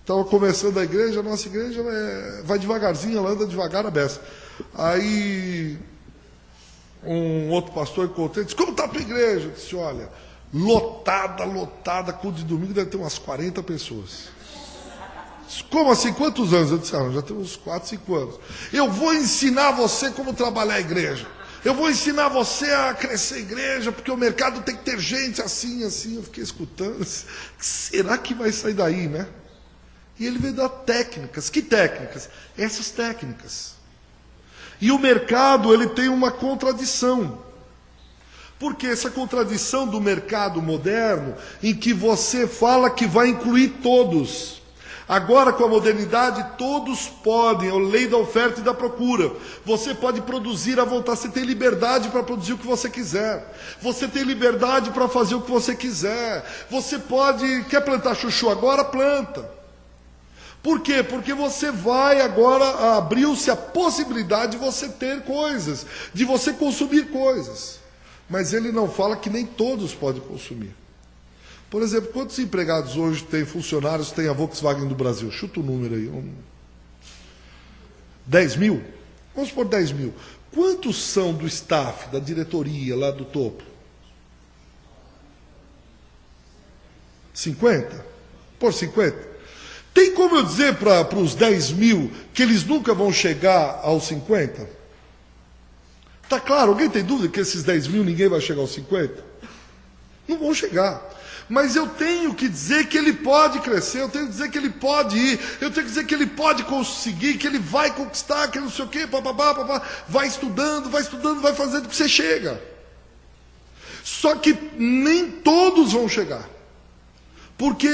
Estava começando a igreja, a nossa igreja vai devagarzinho, ela anda devagar a beça. Aí um outro pastor encontrei, disse, como está a tua igreja? Eu disse, olha, lotada, culto de domingo deve ter umas 40 pessoas. Disse, como assim? Quantos anos? Eu disse, já tem uns 4, 5 anos. Eu vou ensinar você como trabalhar a igreja. Eu vou ensinar você a crescer a igreja, porque o mercado tem que ter gente assim. Eu fiquei escutando. Será que vai sair daí, né? E ele veio dar técnicas. Que técnicas? Essas técnicas. E o mercado, ele tem uma contradição. Porque essa contradição do mercado moderno, em que você fala que vai incluir todos. Agora, com a modernidade, todos podem, é a lei da oferta e da procura. Você pode produzir à vontade, você tem liberdade para produzir o que você quiser. Você tem liberdade para fazer o que você quiser. Você quer plantar chuchu agora? Planta. Por quê? Porque você vai agora, abriu-se a possibilidade de você ter coisas, de você consumir coisas. Mas ele não fala que nem todos podem consumir. Por exemplo, quantos empregados hoje tem, funcionários, tem a Volkswagen do Brasil? Chuta o número aí. 10 mil? Vamos por 10 mil. Quantos são do staff, da diretoria, lá do topo? 50? Por 50? Tem como eu dizer para os 10 mil que eles nunca vão chegar aos 50? Está claro? Alguém tem dúvida que esses 10 mil ninguém vai chegar aos 50? Não vão chegar. Mas eu tenho que dizer que ele pode crescer, eu tenho que dizer que ele pode ir, eu tenho que dizer que ele pode conseguir, que ele vai conquistar, que não sei o quê, papapá. Vai estudando, vai fazendo que você chega. Só que nem todos vão chegar. Porque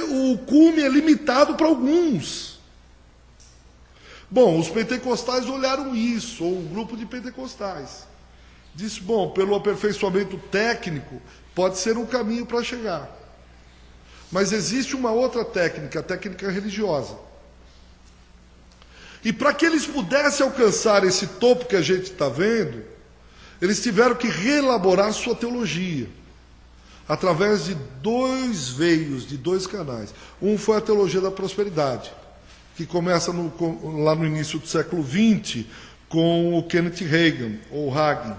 o cume é limitado para alguns. Bom, os pentecostais olharam isso, ou um grupo de pentecostais. Disse, bom, pelo aperfeiçoamento técnico, pode ser um caminho para chegar. Mas existe uma outra técnica, a técnica religiosa. E para que eles pudessem alcançar esse topo que a gente está vendo, eles tiveram que reelaborar sua teologia. Através de 2 veios, de 2 canais. Um foi a teologia da prosperidade, que começa lá no início do século XX, com o Kenneth Hagin, ou Hagin.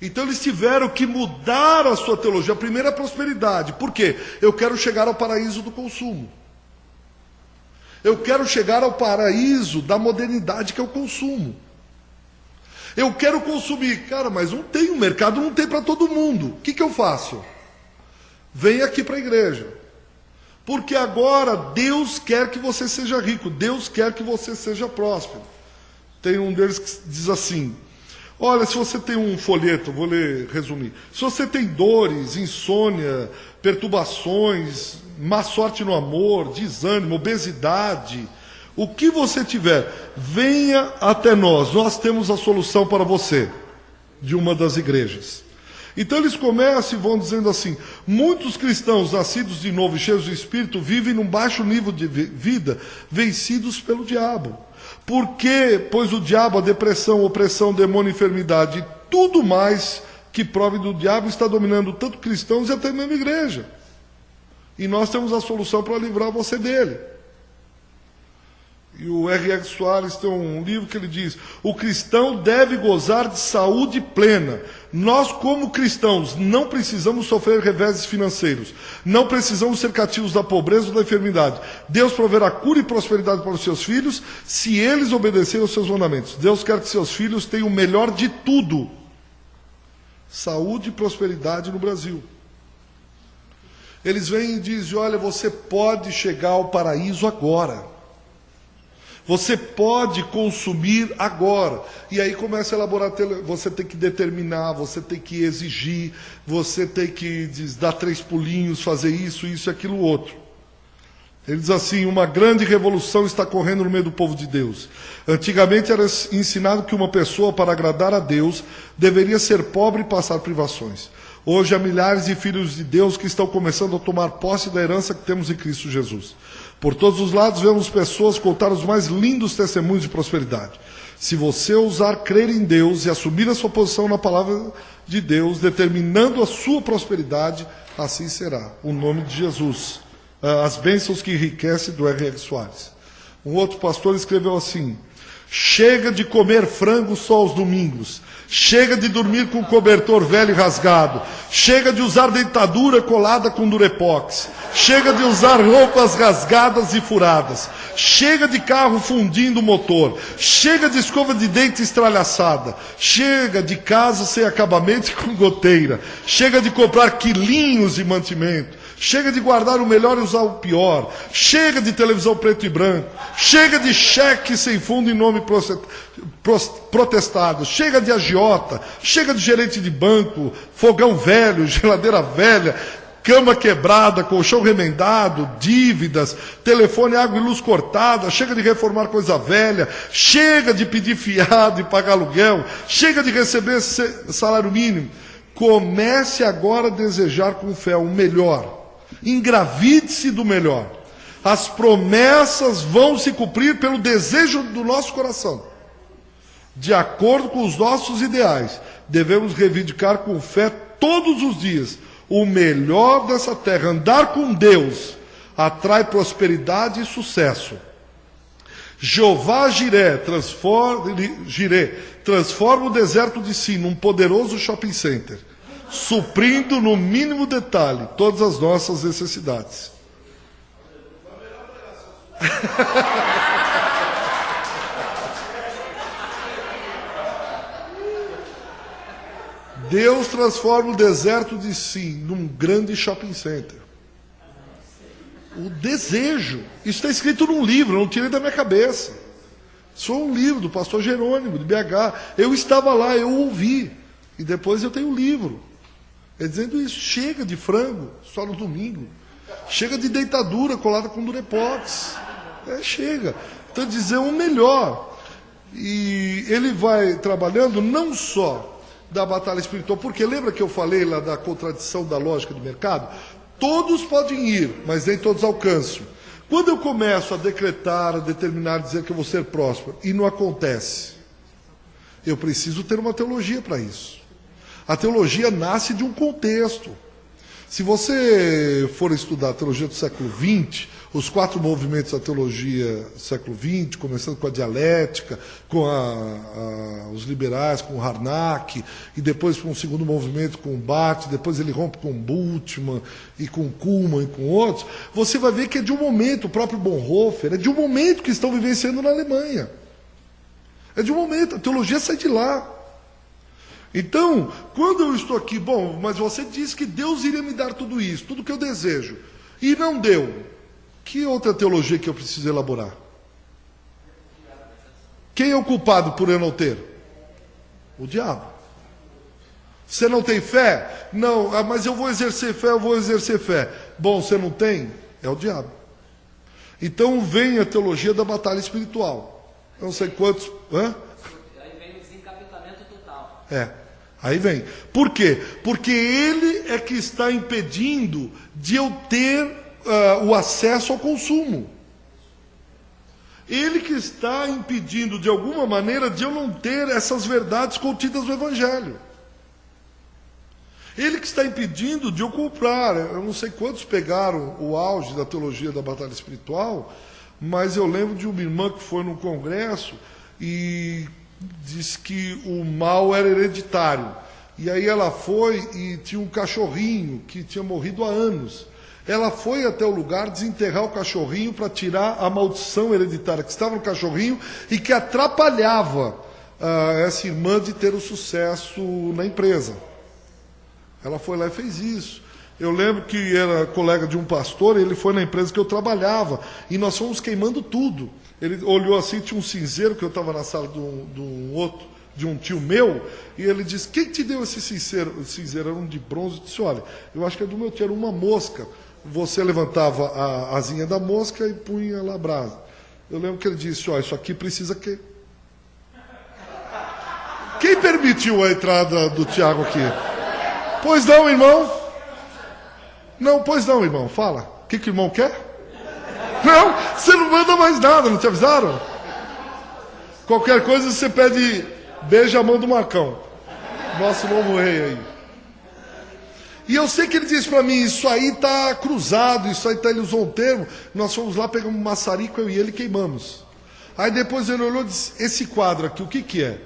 Então eles tiveram que mudar a sua teologia. A primeira é a prosperidade. Por quê? Eu quero chegar ao paraíso do consumo. Eu quero chegar ao paraíso da modernidade, que é o consumo. Eu quero consumir. Cara, mas não tem, o mercado não tem para todo mundo. O que eu faço? Vem aqui para a igreja. Porque agora Deus quer que você seja rico. Deus quer que você seja próspero. Tem um deles que diz assim, olha, se você tem um folheto, vou ler, resumir. Se você tem dores, insônia, perturbações, má sorte no amor, desânimo, obesidade... O que você tiver, venha até nós. Nós temos a solução para você, de uma das igrejas. Então eles começam e vão dizendo assim, muitos cristãos nascidos de novo e cheios do Espírito vivem num baixo nível de vida, vencidos pelo diabo. Por quê? Pois o diabo, a depressão, a opressão, o demônio, a enfermidade, e tudo mais que prove do diabo está dominando tanto cristãos e até mesmo a igreja. E nós temos a solução para livrar você dele. E o R.R. Soares tem um livro que ele diz, o cristão deve gozar de saúde plena. Nós, como cristãos, não precisamos sofrer reveses financeiros. Não precisamos ser cativos da pobreza ou da enfermidade. Deus proverá cura e prosperidade para os seus filhos, se eles obedecerem aos seus mandamentos. Deus quer que seus filhos tenham o melhor de tudo. Saúde e prosperidade no Brasil. Eles vêm e dizem, olha, você pode chegar ao paraíso agora. Você pode consumir agora. E aí começa a elaborar, você tem que determinar, você tem que exigir, você tem que dar 3 pulinhos, fazer isso, isso e aquilo outro. Ele diz assim, uma grande revolução está correndo no meio do povo de Deus. Antigamente era ensinado que uma pessoa, para agradar a Deus, deveria ser pobre e passar privações. Hoje há milhares de filhos de Deus que estão começando a tomar posse da herança que temos em Cristo Jesus. Por todos os lados vemos pessoas contar os mais lindos testemunhos de prosperidade. Se você ousar crer em Deus e assumir a sua posição na palavra de Deus, determinando a sua prosperidade, assim será. O nome de Jesus. As bênçãos que enriquecem, do R.R. Soares. Um outro pastor escreveu assim: chega de comer frango só aos domingos. Chega de dormir com cobertor velho e rasgado. Chega de usar dentadura colada com durepox. Chega de usar roupas rasgadas e furadas. Chega de carro fundindo o motor. Chega de escova de dente estralhaçada. Chega de casa sem acabamento e com goteira. Chega de comprar quilinhos de mantimento. Chega de guardar o melhor e usar o pior. Chega de televisão preto e branco. Chega de cheque sem fundo em nome protestado. Chega de agiota. Chega de gerente de banco, fogão velho, geladeira velha, cama quebrada, colchão remendado, dívidas, telefone, água e luz cortada. Chega de reformar coisa velha. Chega de pedir fiado e pagar aluguel. Chega de receber salário mínimo. Comece agora a desejar com fé o melhor. Engravide-se do melhor. As promessas vão se cumprir pelo desejo do nosso coração. De acordo com os nossos ideais, devemos reivindicar com fé todos os dias o melhor dessa terra. Andar com Deus atrai prosperidade e sucesso. Jeová Jiré transforma o deserto de Si num poderoso shopping center, suprindo no mínimo detalhe todas as nossas necessidades. Deus transforma o deserto de Si num grande shopping center. O desejo. Isso está escrito num livro, eu não tirei da minha cabeça. Isso é um livro do pastor Jerônimo, de BH. Eu estava lá, eu ouvi. E depois eu tenho um livro. É dizendo isso, chega de frango, só no domingo. Chega de deitadura colada com durepox. Chega. Então dizer o melhor. E ele vai trabalhando não só da batalha espiritual, porque lembra que eu falei lá da contradição da lógica do mercado? Todos podem ir, mas nem todos alcançam. Quando eu começo a decretar, a determinar, a dizer que eu vou ser próspero, e não acontece, eu preciso ter uma teologia para isso. A teologia nasce de um contexto. Se você for estudar a teologia do século XX, os 4 movimentos da teologia do século XX, começando com a dialética, com os liberais, com o Harnack, e depois com o segundo movimento com o Barth, depois ele rompe com o Bultmann, e com o Kuhlmann, e com outros, você vai ver que é de um momento, o próprio Bonhoeffer, é de um momento que estão vivenciando na Alemanha. É de um momento, a teologia sai de lá. Então, quando eu estou aqui, bom, mas você disse que Deus iria me dar tudo isso, tudo que eu desejo, e não deu. Que outra teologia que eu preciso elaborar? Quem é o culpado por eu não ter? O diabo. Você não tem fé? Não, mas eu vou exercer fé, eu vou exercer fé. Bom, você não tem? É o diabo. Então vem a teologia da batalha espiritual. Eu não sei quantos... Aí vem o desencapetamento total. Aí vem. Por quê? Porque ele é que está impedindo de eu ter o acesso ao consumo. Ele que está impedindo, de alguma maneira, de eu não ter essas verdades contidas no Evangelho. Ele que está impedindo de eu comprar. Eu não sei quantos pegaram o auge da teologia da batalha espiritual, mas eu lembro de uma irmã que foi num congresso e disse que o mal era hereditário. E aí ela foi e tinha um cachorrinho que tinha morrido há anos. Ela foi até o lugar desenterrar o cachorrinho para tirar a maldição hereditária que estava no cachorrinho e que atrapalhava essa irmã de ter o sucesso na empresa. Ela foi lá e fez isso. Eu lembro que era colega de um pastor, ele foi na empresa que eu trabalhava, e nós fomos queimando tudo. Ele olhou assim, tinha um cinzeiro, que eu estava na sala de um tio meu, e ele disse, quem te deu esse cinzeiro? O cinzeiro era um de bronze. Eu disse, olha, eu acho que é do meu tio, era uma mosca. Você levantava a asinha da mosca e punha lá a brasa. Eu lembro que ele disse, isso aqui precisa que... Quem permitiu a entrada do Tiago aqui? Pois não, irmão? Não, pois não, irmão, fala. O que o irmão quer? Não, você não manda mais nada, não te avisaram? Qualquer coisa você pede, beija a mão do Marcão, nosso novo rei aí. E eu sei que ele disse para mim, isso aí está cruzado, isso aí tá, ele usou um termo, nós fomos lá, pegamos um maçarico, eu e ele queimamos. Aí depois ele olhou e disse, esse quadro aqui, o que é?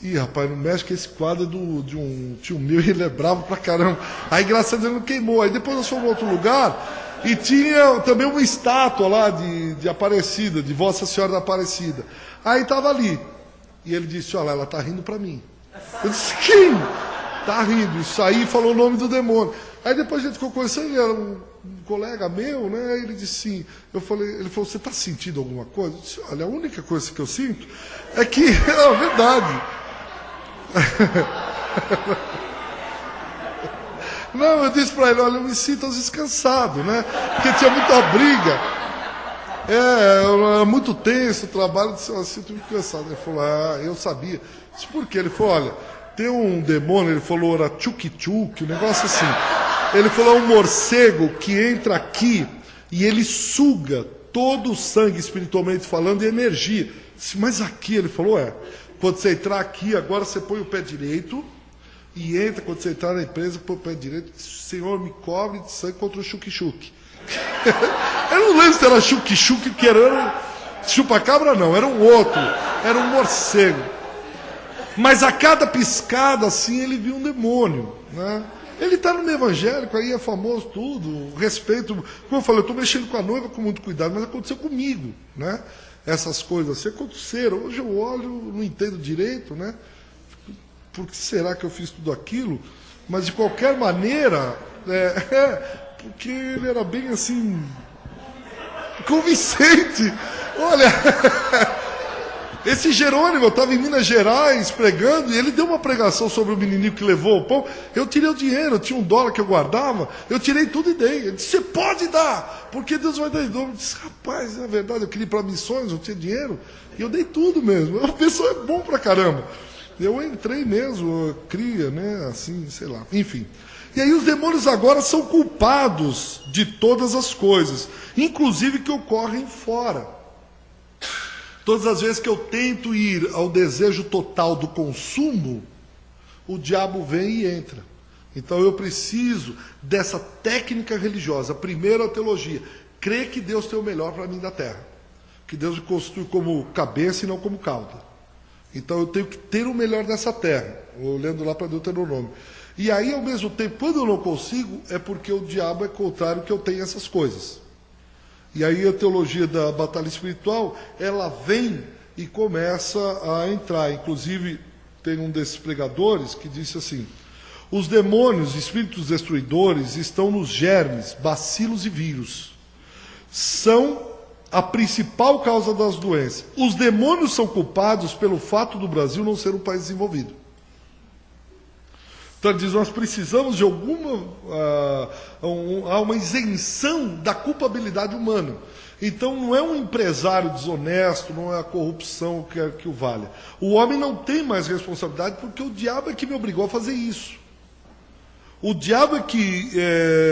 Ih, rapaz, não mexe que esse quadro é de um tio meu e ele é bravo pra caramba. Aí, graças a Deus, ele não queimou. Aí depois nós fomos a outro lugar e tinha também uma estátua lá de Aparecida, de Vossa Senhora da Aparecida. Aí estava ali. E ele disse, olha, ela está rindo para mim. Eu disse, quem? Está rindo. Isso aí falou o nome do demônio. Aí depois a gente ficou conversando, ele era um colega meu, né? Aí ele disse sim. Ele falou, você está sentindo alguma coisa? Eu disse, olha, a única coisa que eu sinto é que, é verdade. Não, eu disse para ele, olha, eu me sinto às vezes cansado, né? Porque tinha muita briga. Era muito tenso o trabalho, eu disse, eu sinto muito cansado. Ele falou, eu sabia. Eu disse, por quê? Ele falou, olha, tem um demônio, ele falou, era tchuk-tchuk, um negócio assim. Ele falou, é um morcego que entra aqui e ele suga todo o sangue, espiritualmente falando, e energia. Eu disse, mas aqui, ele falou, quando você entrar aqui, agora você põe o pé direito e entra, quando você entrar na empresa, põe o pé direito, Senhor, me cobre de sangue contra o chuk-chuk. Eu não lembro se era chuk-chuk, que era chupa-cabra, não, era um outro, era um morcego. Mas a cada piscada, assim, ele viu um demônio, né? Ele está no meio evangélico, aí é famoso tudo, respeito. Como eu falei, eu estou mexendo com a noiva com muito cuidado, mas aconteceu comigo, né? Essas coisas assim aconteceram. Hoje eu olho, não entendo direito, né? Por que será que eu fiz tudo aquilo? Mas de qualquer maneira, porque ele era bem assim, convincente. Olha, esse Jerônimo, eu estava em Minas Gerais pregando, e ele deu uma pregação sobre o menininho que levou o pão. Eu tirei o dinheiro, eu tinha $1 que eu guardava, eu tirei tudo e dei. Ele disse, você pode dar, porque Deus vai dar em dobro. Eu disse, rapaz, é verdade, eu queria ir para missões, eu tinha dinheiro, e eu dei tudo mesmo. A pessoa é bom pra caramba. Eu entrei mesmo, cria, né, assim, sei lá, enfim. E aí os demônios agora são culpados de todas as coisas, inclusive que ocorrem fora. Todas as vezes que eu tento ir ao desejo total do consumo, o diabo vem e entra. Então eu preciso dessa técnica religiosa. Primeiro a teologia. Crer que Deus tem o melhor para mim da terra. Que Deus me constitui como cabeça e não como cauda. Então eu tenho que ter o melhor dessa terra. Olhando lá para Deuteronômio. E aí, ao mesmo tempo, quando eu não consigo, é porque o diabo é contrário que eu tenho essas coisas. E aí a teologia da batalha espiritual, ela vem e começa a entrar. Inclusive, tem um desses pregadores que disse assim, os demônios, espíritos destruidores, estão nos germes, bacilos e vírus. São a principal causa das doenças. Os demônios são culpados pelo fato do Brasil não ser um país desenvolvido. Então ele diz, nós precisamos de há uma isenção da culpabilidade humana. Então não é um empresário desonesto, não é a corrupção que o valha. O homem não tem mais responsabilidade porque o diabo é que me obrigou a fazer isso. O diabo é que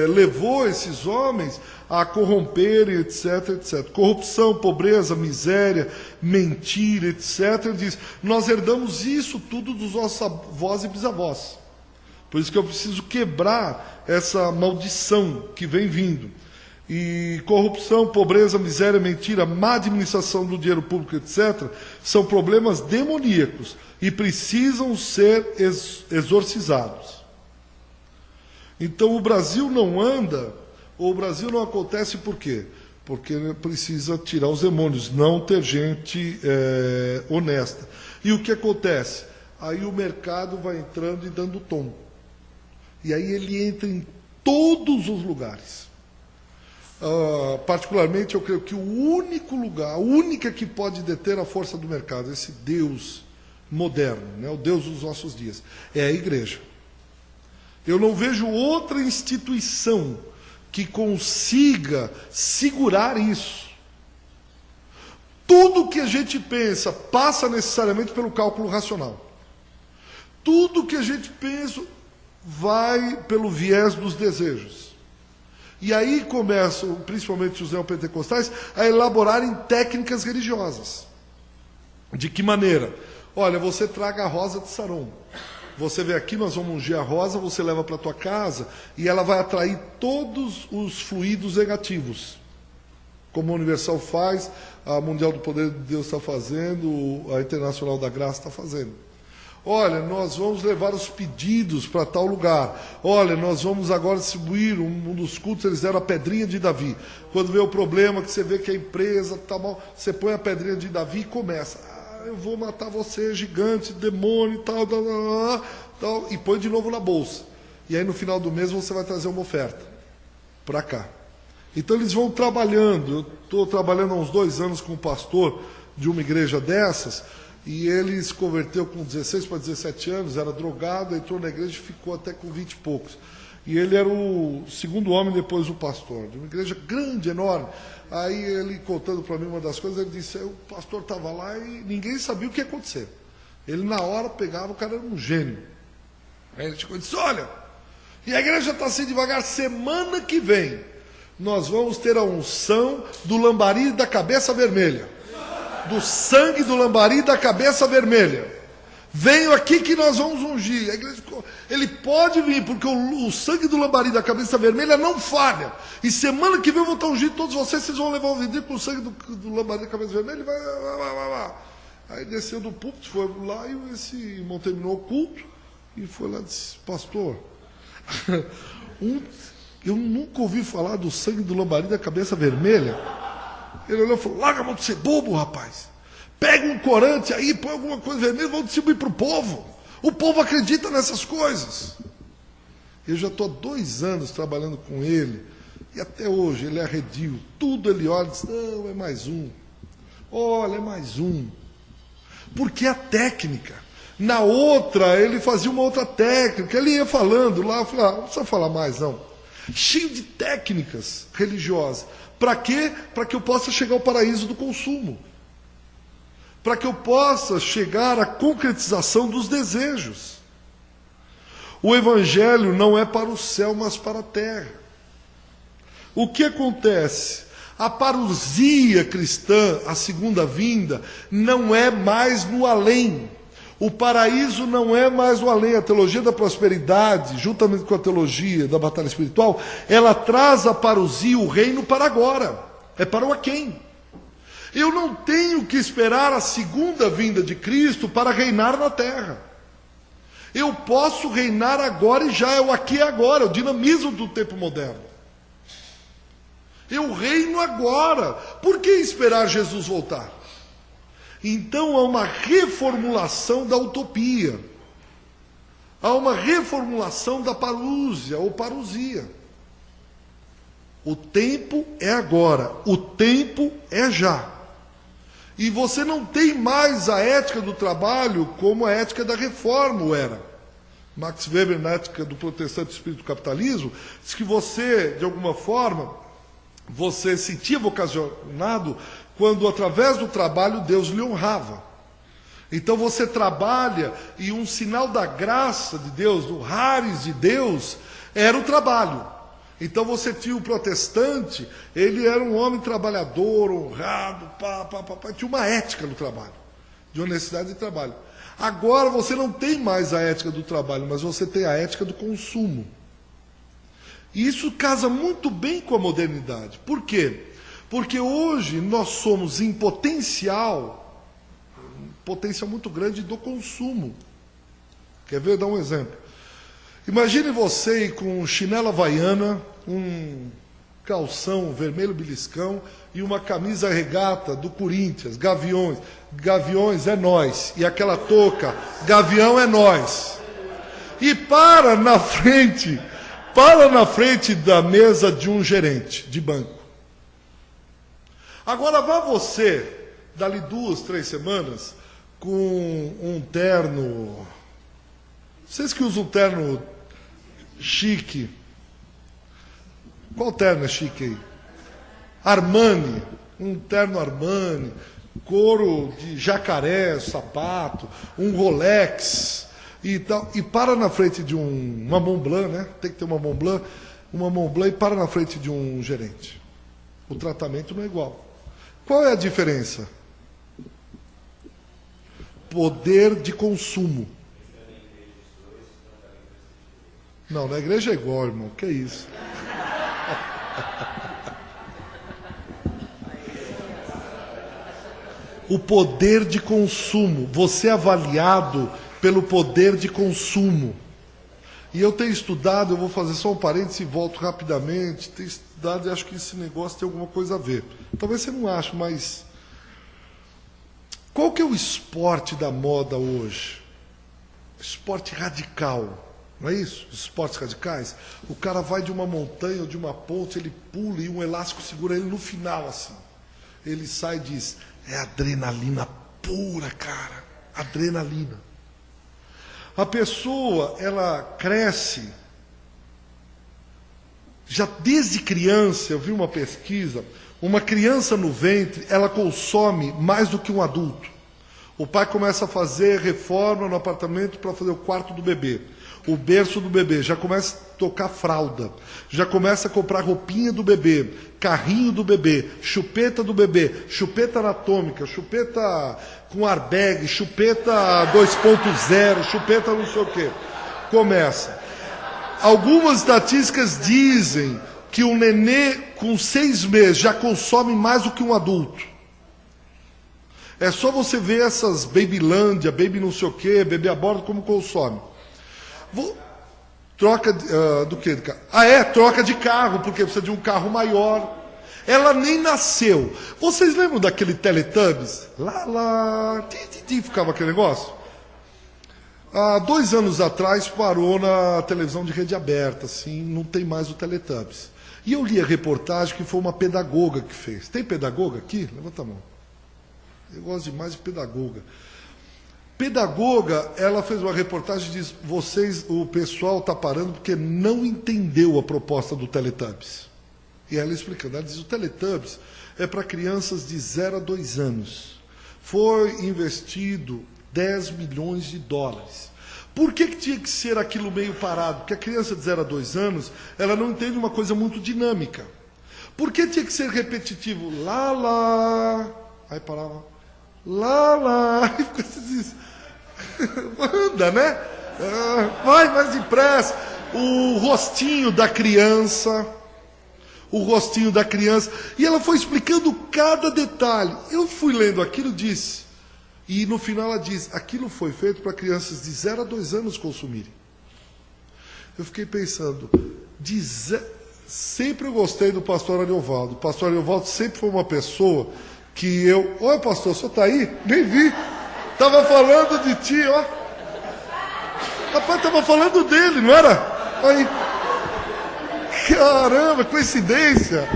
levou esses homens a corromperem, etc, etc. Corrupção, pobreza, miséria, mentira, etc. Ele diz, nós herdamos isso tudo dos nossos avós e bisavós. Por isso que eu preciso quebrar essa maldição que vem vindo. E corrupção, pobreza, miséria, mentira, má administração do dinheiro público, etc., são problemas demoníacos e precisam ser exorcizados. Então o Brasil não anda, ou o Brasil não acontece por quê? Porque precisa tirar os demônios, não ter gente honesta. E o que acontece? Aí o mercado vai entrando e dando tom. E aí ele entra em todos os lugares. particularmente, eu creio que o único lugar, a única que pode deter a força do mercado, esse Deus moderno, né, o Deus dos nossos dias, é a igreja. Eu não vejo outra instituição que consiga segurar isso. Tudo que a gente pensa passa necessariamente pelo cálculo racional. Tudo que a gente pensa vai pelo viés dos desejos. E aí começam, principalmente os neopentecostais, a elaborarem técnicas religiosas. De que maneira? Olha, você traga a rosa de Saron. Você vem aqui, nós vamos ungir a rosa, você leva para a tua casa e ela vai atrair todos os fluidos negativos. Como a Universal faz, a Mundial do Poder de Deus está fazendo, a Internacional da Graça está fazendo. Olha, nós vamos levar os pedidos para tal lugar. Olha, nós vamos agora distribuir, um dos cultos eles deram a pedrinha de Davi. Quando vê o problema, que você vê que a empresa está mal, você põe a pedrinha de Davi e começa. Eu vou matar você, gigante, demônio, tal, e põe de novo na bolsa. E aí no final do mês você vai trazer uma oferta para cá. Então eles vão trabalhando. Eu estou trabalhando há uns 2 anos com um pastor de uma igreja dessas, e ele se converteu com 16 para 17 anos, era drogado, entrou na igreja e ficou até com 20 e poucos. E ele era o segundo homem depois do pastor, de uma igreja grande, enorme. Aí ele contando para mim uma das coisas, ele disse, o pastor estava lá e ninguém sabia o que ia acontecer. Ele na hora pegava, o cara era um gênio. Aí ele chegou e disse, olha, e a igreja está assim devagar, semana que vem nós vamos ter a unção do lambari da cabeça vermelha. Do sangue do lambari da cabeça vermelha. Venho aqui que nós vamos ungir. A igreja ficou, ele pode vir, porque o sangue do lambari da cabeça vermelha não falha. E semana que vem eu vou estar ungindo todos vocês vão levar o vidro com o sangue do lambari da cabeça vermelha e vai. Aí desceu do púlpito, foi lá e esse irmão terminou o culto e foi lá e disse, pastor, eu nunca ouvi falar do sangue do lambari da cabeça vermelha. Ele olhou e falou, larga a mão de ser bobo, rapaz. Pega um corante aí, põe alguma coisa vermelha, vamos distribuir para o povo. O povo acredita nessas coisas. Eu já estou há 2 anos trabalhando com ele, e até hoje ele arredio. Tudo ele olha e diz, não, é mais um. Olha, é mais um. Porque a técnica. Na outra, ele fazia uma outra técnica. Ele ia falando lá, eu falei, não precisa falar mais, não. Cheio de técnicas religiosas. Para quê? Para que eu possa chegar ao paraíso do consumo. Para que eu possa chegar à concretização dos desejos. O Evangelho não é para o céu, mas para a terra. O que acontece? A parousia cristã, a segunda vinda, não é mais no além. O paraíso não é mais o além. A teologia da prosperidade, juntamente com a teologia da batalha espiritual, ela traz a parousia, o reino, para agora. É para o aquém. Eu não tenho que esperar a segunda vinda de Cristo para reinar na terra. Eu posso reinar agora e já é o aqui e agora, é o dinamismo do tempo moderno. Eu reino agora. Por que esperar Jesus voltar? Então há uma reformulação da utopia. Há uma reformulação da parúsia ou parousia. O tempo é agora, o tempo é já. E você não tem mais a ética do trabalho como a ética da reforma era. Max Weber, na ética do protestante espírito do capitalismo, diz que você, de alguma forma, você se sentia vocacionado quando, através do trabalho, Deus lhe honrava. Então você trabalha e um sinal da graça de Deus, do rares de Deus, era o trabalho. Então você tinha o protestante, ele era um homem trabalhador, honrado, tinha uma ética no trabalho, de honestidade de trabalho. Agora você não tem mais a ética do trabalho, mas você tem a ética do consumo. E isso casa muito bem com a modernidade. Por quê? Porque hoje nós somos em potencial, potência muito grande do consumo. Quer ver? Dar um exemplo. Imagine você com um chinelo havaiana, um calção vermelho beliscão e uma camisa regata do Corinthians, Gaviões. Gaviões é nós. E aquela touca, Gavião é nós. E para na frente da mesa de um gerente de banco. Agora vá você, dali 2, 3 semanas, com um terno... Vocês que usam terno chique... Qual terno é chique aí? Armani, um terno Armani, couro de jacaré, sapato, um Rolex e tal, e para na frente de uma Montblanc, né? Tem que ter uma Montblanc e para na frente de um gerente. O tratamento não é igual. Qual é a diferença? Poder de consumo. Não, na igreja é igual, irmão. Que isso? O poder de consumo. Você é avaliado pelo poder de consumo. E eu tenho estudado, eu vou fazer só um parênteses e volto rapidamente. Tenho estudado e acho que esse negócio tem alguma coisa a ver. Talvez você não ache, mas... Qual que é o esporte da moda hoje? Esporte radical. Não é isso? Esportes radicais. O cara vai de uma montanha ou de uma ponte, ele pula e um elástico segura ele no final, assim. Ele sai e diz, é adrenalina pura, cara. Adrenalina. A pessoa, ela cresce, já desde criança, eu vi uma pesquisa, uma criança no ventre, ela consome mais do que um adulto. O pai começa a fazer reforma no apartamento para fazer o quarto do bebê. O berço do bebê, já começa a tocar fralda, já começa a comprar roupinha do bebê, carrinho do bebê, chupeta do bebê, chupeta anatômica, chupeta com airbag, chupeta 2.0, chupeta não sei o quê. Começa. Algumas estatísticas dizem que um nenê com 6 meses já consome mais do que um adulto. É só você ver essas Babylândia, baby não sei o quê, bebê a bordo, como consome. Troca do quê? Troca de carro, porque precisa de um carro maior. Ela nem nasceu. Vocês lembram daquele Teletubbies? Ficava aquele negócio? Há 2 anos atrás parou na televisão de rede aberta, assim, não tem mais o Teletubbies. E eu li a reportagem que foi uma pedagoga que fez. Tem pedagoga aqui? Levanta a mão. Eu gosto demais de pedagoga. Pedagoga, ela fez uma reportagem e diz, o pessoal está parando porque não entendeu a proposta do Teletubbies. E ela explicando, ela diz, o Teletubbies é para crianças de 0 a 2 anos. Foi investido 10 milhões de dólares. Por que tinha que ser aquilo meio parado? Porque a criança de 0 a 2 anos, ela não entende uma coisa muito dinâmica. Por que tinha que ser repetitivo? Aí parava. E ficou assim, anda, né? Vai mais depressa. O rostinho da criança. E ela foi explicando cada detalhe. Eu fui lendo aquilo e disse. E no final ela diz, aquilo foi feito para crianças de 0 a 2 anos consumirem. Eu fiquei pensando, sempre eu gostei do pastor Ariovaldo. O pastor Ariovaldo sempre foi uma pessoa que eu... Oi, pastor, o senhor está aí? Nem vi. Estava falando de ti, ó. Rapaz, estava falando dele, não era? Aí. Caramba, coincidência.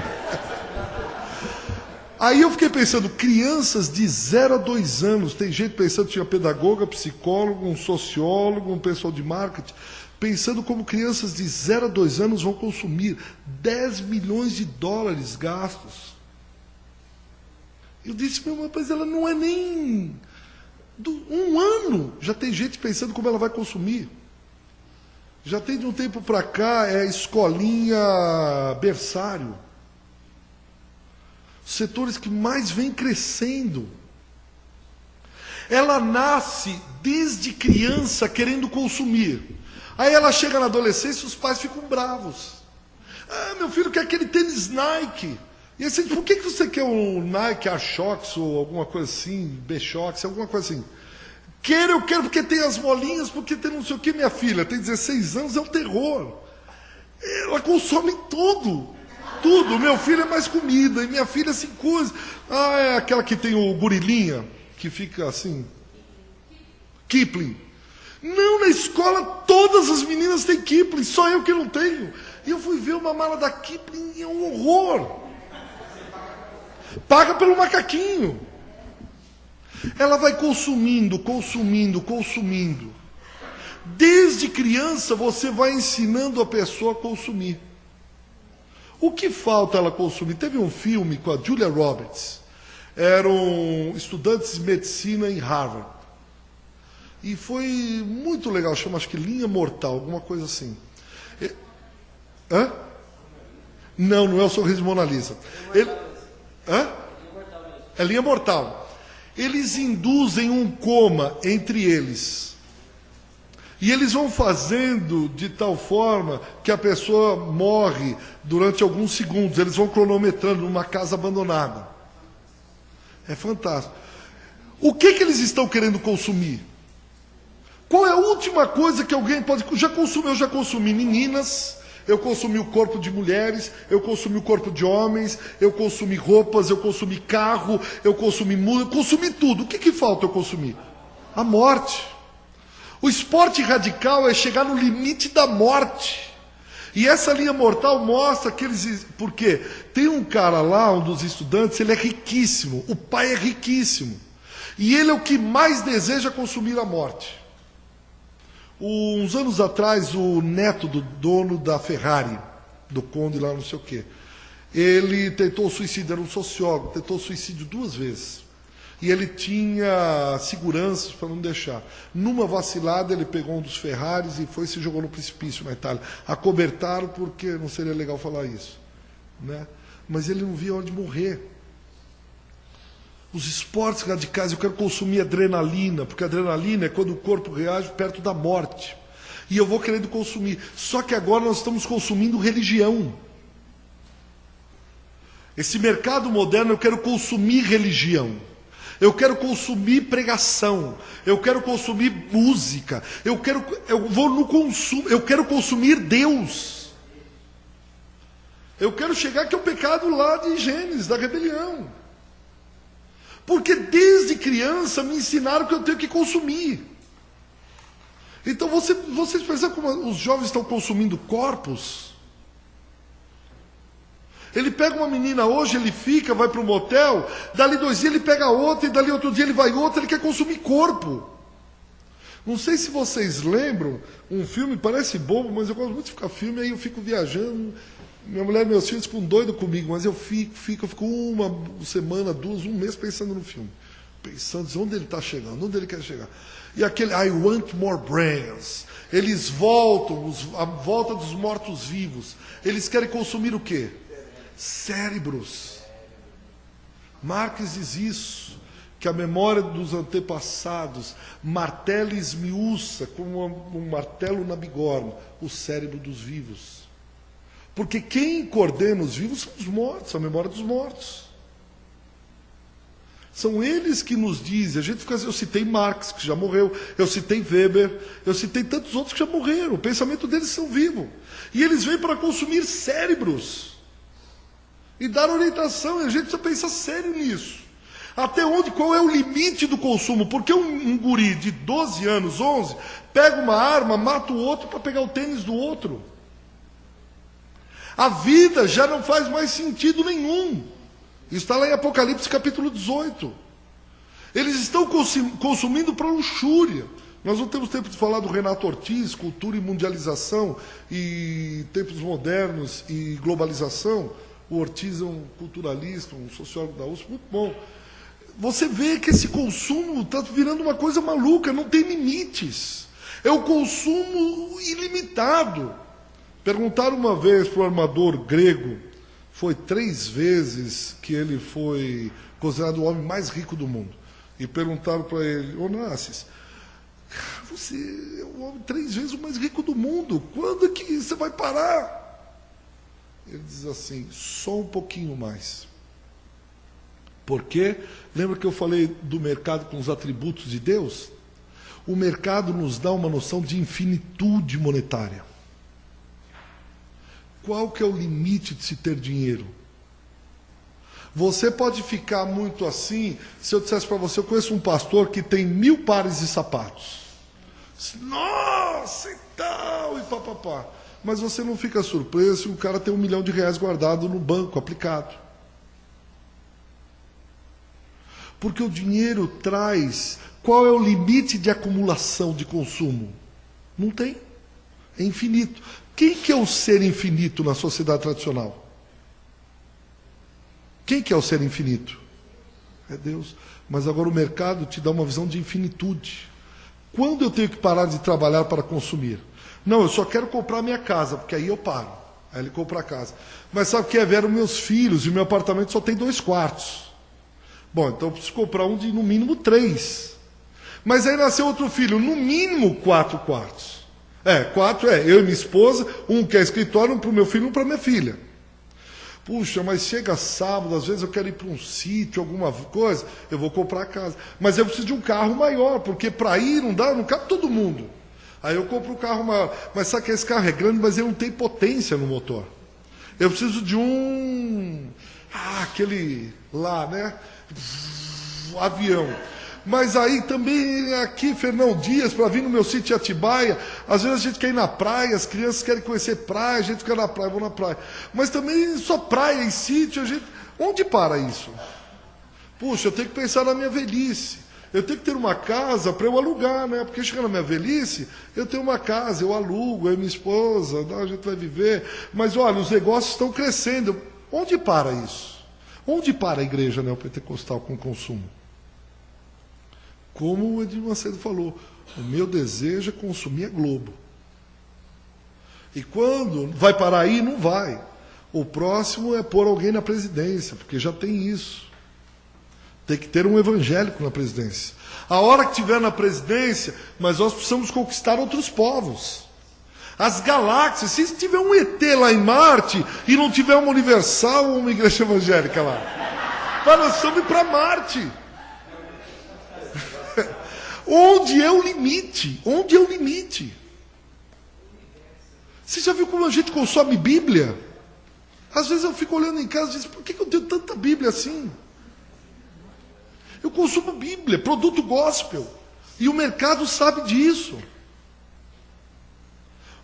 Aí eu fiquei pensando, crianças de 0 a 2 anos, tem gente pensando, tinha pedagoga, psicólogo, um sociólogo, um pessoal de marketing, pensando como crianças de 0 a 2 anos vão consumir 10 milhões de dólares gastos. Eu disse, mas ela não é nem... Um ano, já tem gente pensando como ela vai consumir. Já tem de um tempo para cá, escolinha, berçário. Setores que mais vêm crescendo. Ela nasce desde criança querendo consumir. Aí ela chega na adolescência e os pais ficam bravos. Meu filho quer aquele tênis Nike. E assim, por que você quer um Nike Air-Shox ou alguma coisa assim, B-Shox, alguma coisa assim? Eu quero porque tem as molinhas, porque tem não sei o que. Minha filha tem 16 anos, é um terror. Ela consome tudo. Tudo. Meu filho é mais comida, e minha filha assim, coisa. É aquela que tem o gorilinha, que fica assim. Kipling. Não, na escola todas as meninas têm Kipling, só eu que não tenho. E eu fui ver uma mala da Kipling e é um horror. Paga pelo macaquinho. Ela vai consumindo, consumindo, consumindo. Desde criança você vai ensinando a pessoa a consumir. O que falta ela consumir? Teve um filme com a Julia Roberts. Eram estudantes de medicina em Harvard. E foi muito legal, chama acho que Linha Mortal, alguma coisa assim. Hã? Não, não é o Sorriso de Mona Lisa. Hã? É Linha Mortal. Eles induzem um coma entre eles. E eles vão fazendo de tal forma que a pessoa morre durante alguns segundos. Eles vão cronometrando numa casa abandonada. É fantástico. O que eles estão querendo consumir? Qual é a última coisa que alguém pode... Eu já consumi meninas, eu consumi o corpo de mulheres, eu consumi o corpo de homens, eu consumi roupas, eu consumi carro, eu consumi música, eu consumi tudo. O que falta eu consumir? A morte. O esporte radical é chegar no limite da morte. E essa linha mortal mostra que eles... Por quê? Tem um cara lá, um dos estudantes, ele é riquíssimo. O pai é riquíssimo. E ele é o que mais deseja consumir a morte. Uns anos atrás, o neto do dono da Ferrari, do conde lá não sei o quê, ele tentou suicídio, era um sociólogo, tentou suicídio 2 vezes. E ele tinha seguranças para não deixar. Numa vacilada, ele pegou um dos Ferraris e foi e se jogou no precipício na Itália. Acobertaram porque não seria legal falar isso, né? Mas ele não via onde morrer. Os esportes radicais, eu quero consumir adrenalina, porque a adrenalina é quando o corpo reage perto da morte. E eu vou querendo consumir. Só que agora nós estamos consumindo religião. Esse mercado moderno, eu quero consumir religião. Eu quero consumir pregação. Eu quero consumir música. Eu vou no consumo. Eu quero consumir Deus. Eu quero chegar que é o pecado lá de Gênesis, da rebelião. Porque desde criança me ensinaram que eu tenho que consumir. Então vocês percebem como os jovens estão consumindo corpos? Ele pega uma menina hoje, ele fica, vai para um motel, dali 2 dias ele pega outra, e dali outro dia ele vai outra, ele quer consumir corpo. Não sei se vocês lembram, um filme, parece bobo, mas eu gosto muito de ficar filme, aí eu fico viajando. Minha mulher e meus filhos ficam doidos comigo, mas eu fico 1 semana, 2, 1 mês pensando no filme. Pensando onde ele está chegando, onde ele quer chegar. E aquele I want more brains. Eles voltam, a volta dos mortos-vivos. Eles querem consumir o quê? Cérebros. Marx diz isso, que a memória dos antepassados martela e esmiuça como um martelo na bigorna o cérebro dos vivos. Porque quem coordena os vivos são os mortos, a memória dos mortos. São eles que nos dizem, a gente fica assim, eu citei Marx, que já morreu, eu citei Weber, eu citei tantos outros que já morreram, o pensamento deles são vivos. E eles vêm para consumir cérebros e dar orientação, e a gente precisa pensar sério nisso. Até onde, qual é o limite do consumo? Porque um guri de 12 anos, 11, pega uma arma, mata o outro para pegar o tênis do outro. A vida já não faz mais sentido nenhum. Isso está lá em Apocalipse capítulo 18. Eles estão consumindo para luxúria. Nós não temos tempo de falar do Renato Ortiz, cultura e mundialização, e tempos modernos e globalização. O Ortiz é um culturalista, um sociólogo da USP, muito bom. Você vê que esse consumo está virando uma coisa maluca, não tem limites. É o consumo ilimitado. Perguntaram uma vez para o armador grego, foi 3 vezes que ele foi considerado o homem mais rico do mundo. E perguntaram para ele, Onassis, você é o homem 3 vezes o mais rico do mundo, quando é que você vai parar? Ele diz assim, só um pouquinho mais. Por quê? Lembra que eu falei do mercado com os atributos de Deus? O mercado nos dá uma noção de infinitude monetária. Qual que é o limite de se ter dinheiro? Você pode ficar muito assim, se eu dissesse para você, eu conheço um pastor que tem 1000 pares de sapatos. Nossa, e tal, e papapá. Mas você não fica surpreso se o cara tem R$1 milhão guardado no banco, aplicado. Porque o dinheiro traz... Qual é o limite de acumulação de consumo? Não tem. É infinito. Quem que é o ser infinito na sociedade tradicional? Quem que é o ser infinito? É Deus. Mas agora o mercado te dá uma visão de infinitude. Quando eu tenho que parar de trabalhar para consumir? Não, eu só quero comprar minha casa, porque aí eu paro. Aí ele compra a casa. Mas sabe o que é? Vieram meus filhos e meu apartamento só tem 2 quartos. Bom, então eu preciso comprar um de no mínimo 3. Mas aí nasceu outro filho, no mínimo 4 quartos. 4 eu e minha esposa, um que é escritório, um para o meu filho e um para minha filha. Puxa, mas chega sábado, às vezes eu quero ir para um sítio, alguma coisa, eu vou comprar a casa. Mas eu preciso de um carro maior, porque para ir não cabe todo mundo. Aí eu compro um carro maior. Mas sabe que esse carro é grande, mas ele não tem potência no motor. Eu preciso de aquele lá, né? Avião. Mas aí também aqui, Fernão Dias, para vir no meu sítio Atibaia, às vezes a gente quer ir na praia, as crianças querem conhecer praia, a gente quer ir na praia, vou na praia. Mas também só praia e sítio, onde para isso? Puxa, eu tenho que pensar na minha velhice. Eu tenho que ter uma casa para eu alugar, né? Porque chega na minha velhice, eu tenho uma casa, eu alugo, eu e minha esposa, a gente vai viver. Mas olha, os negócios estão crescendo. Onde para isso? Onde para a igreja neopentecostal com o consumo? Como o Edir Macedo falou, o meu desejo é consumir a Globo. E quando vai parar aí, não vai. O próximo é pôr alguém na presidência, porque já tem isso. Tem que ter um evangélico na presidência. A hora que tiver na presidência, mas nós precisamos conquistar outros povos. As galáxias, se tiver um ET lá em Marte e não tiver uma Universal ou uma igreja evangélica lá, nós precisamos ir para Marte. Onde é o limite? Onde é o limite? Você já viu como a gente consome Bíblia? Às vezes eu fico olhando em casa e digo, por que eu tenho tanta Bíblia assim? Eu consumo Bíblia, produto gospel. E o mercado sabe disso.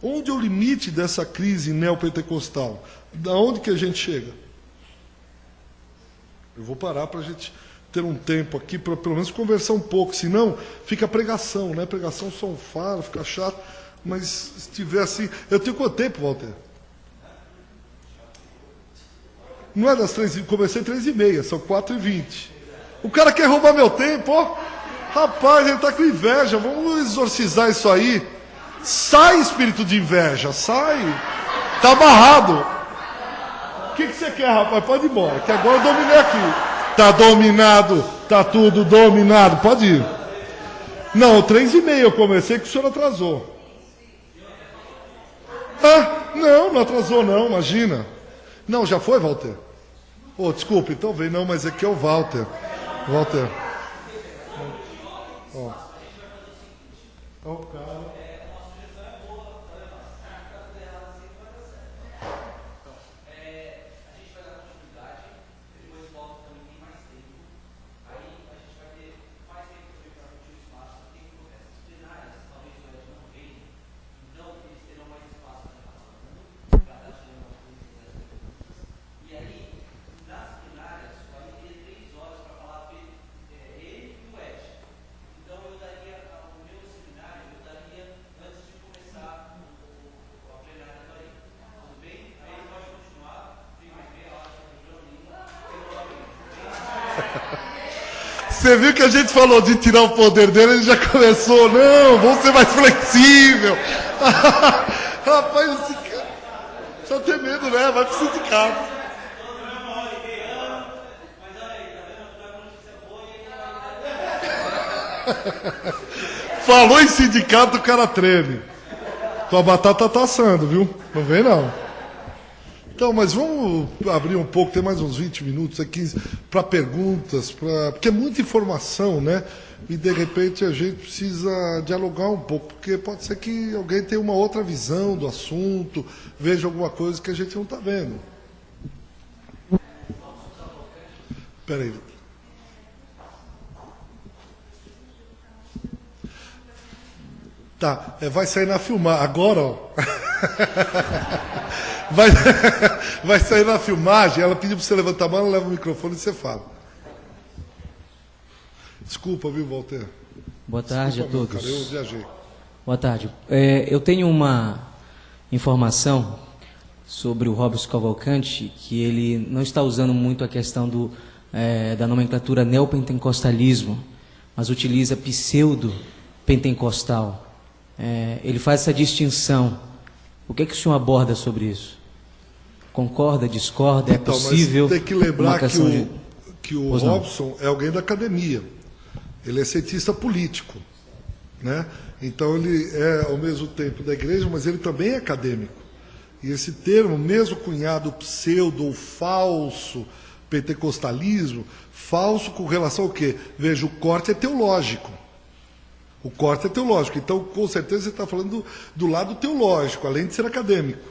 Onde é o limite dessa crise neopentecostal? Da onde que a gente chega? Eu vou parar para a gente ter um tempo aqui para pelo menos conversar um pouco, senão fica pregação, né? Pregação só um faro, fica chato, mas se tiver assim... Eu tenho quanto tempo, Walter? Não é das 3h, comecei 3h30, são 4h20. O cara quer roubar meu tempo, ó. Rapaz, ele está com inveja, vamos exorcizar isso aí. Sai, espírito de inveja, sai. Está amarrado. O que você quer, rapaz? Pode ir embora, que agora eu dominei aqui. Está dominado, está tudo dominado, pode ir. Não, 3h30 eu comecei, que o senhor atrasou. Não atrasou não, imagina. Não, já foi, Walter? Desculpe, então vem, não, mas aqui é o Walter. Walter. O cara. Você viu que a gente falou de tirar o poder dele, ele já começou, não, vamos ser mais flexível. Rapaz, esse cara, só tem medo, né? Vai pro sindicato. Falou em sindicato, o cara treme. Tua batata tá assando, viu? Não vem não. Então, mas vamos abrir um pouco, tem mais uns 20 minutos aqui para perguntas, porque é muita informação, né? E de repente a gente precisa dialogar um pouco, porque pode ser que alguém tenha uma outra visão do assunto, veja alguma coisa que a gente não está vendo. Espera aí. Tá, vai sair na filmagem. Agora, ó. Vai sair na filmagem. Ela pediu para você levantar a mão, ela leva o microfone e você fala. Desculpa, viu, Walter? Boa tarde Desculpa, a todos. Cara, eu viajei. Boa tarde. Eu tenho uma informação sobre o Robson Cavalcante, que ele não está usando muito a questão da nomenclatura neopentecostalismo, mas utiliza pseudo-pentecostal. Ele faz essa distinção. O que é que o senhor aborda sobre isso? Concorda, discorda? É possível? Mas tem que lembrar que o Pois não. Robson é alguém da academia. Ele é cientista político, né? Então ele é ao mesmo tempo da igreja, mas ele também é acadêmico. E esse termo, mesmo cunhado pseudo ou falso pentecostalismo, falso com relação ao quê? Veja, o corte é teológico. O corte é teológico. Então, com certeza, você está falando do lado teológico, além de ser acadêmico.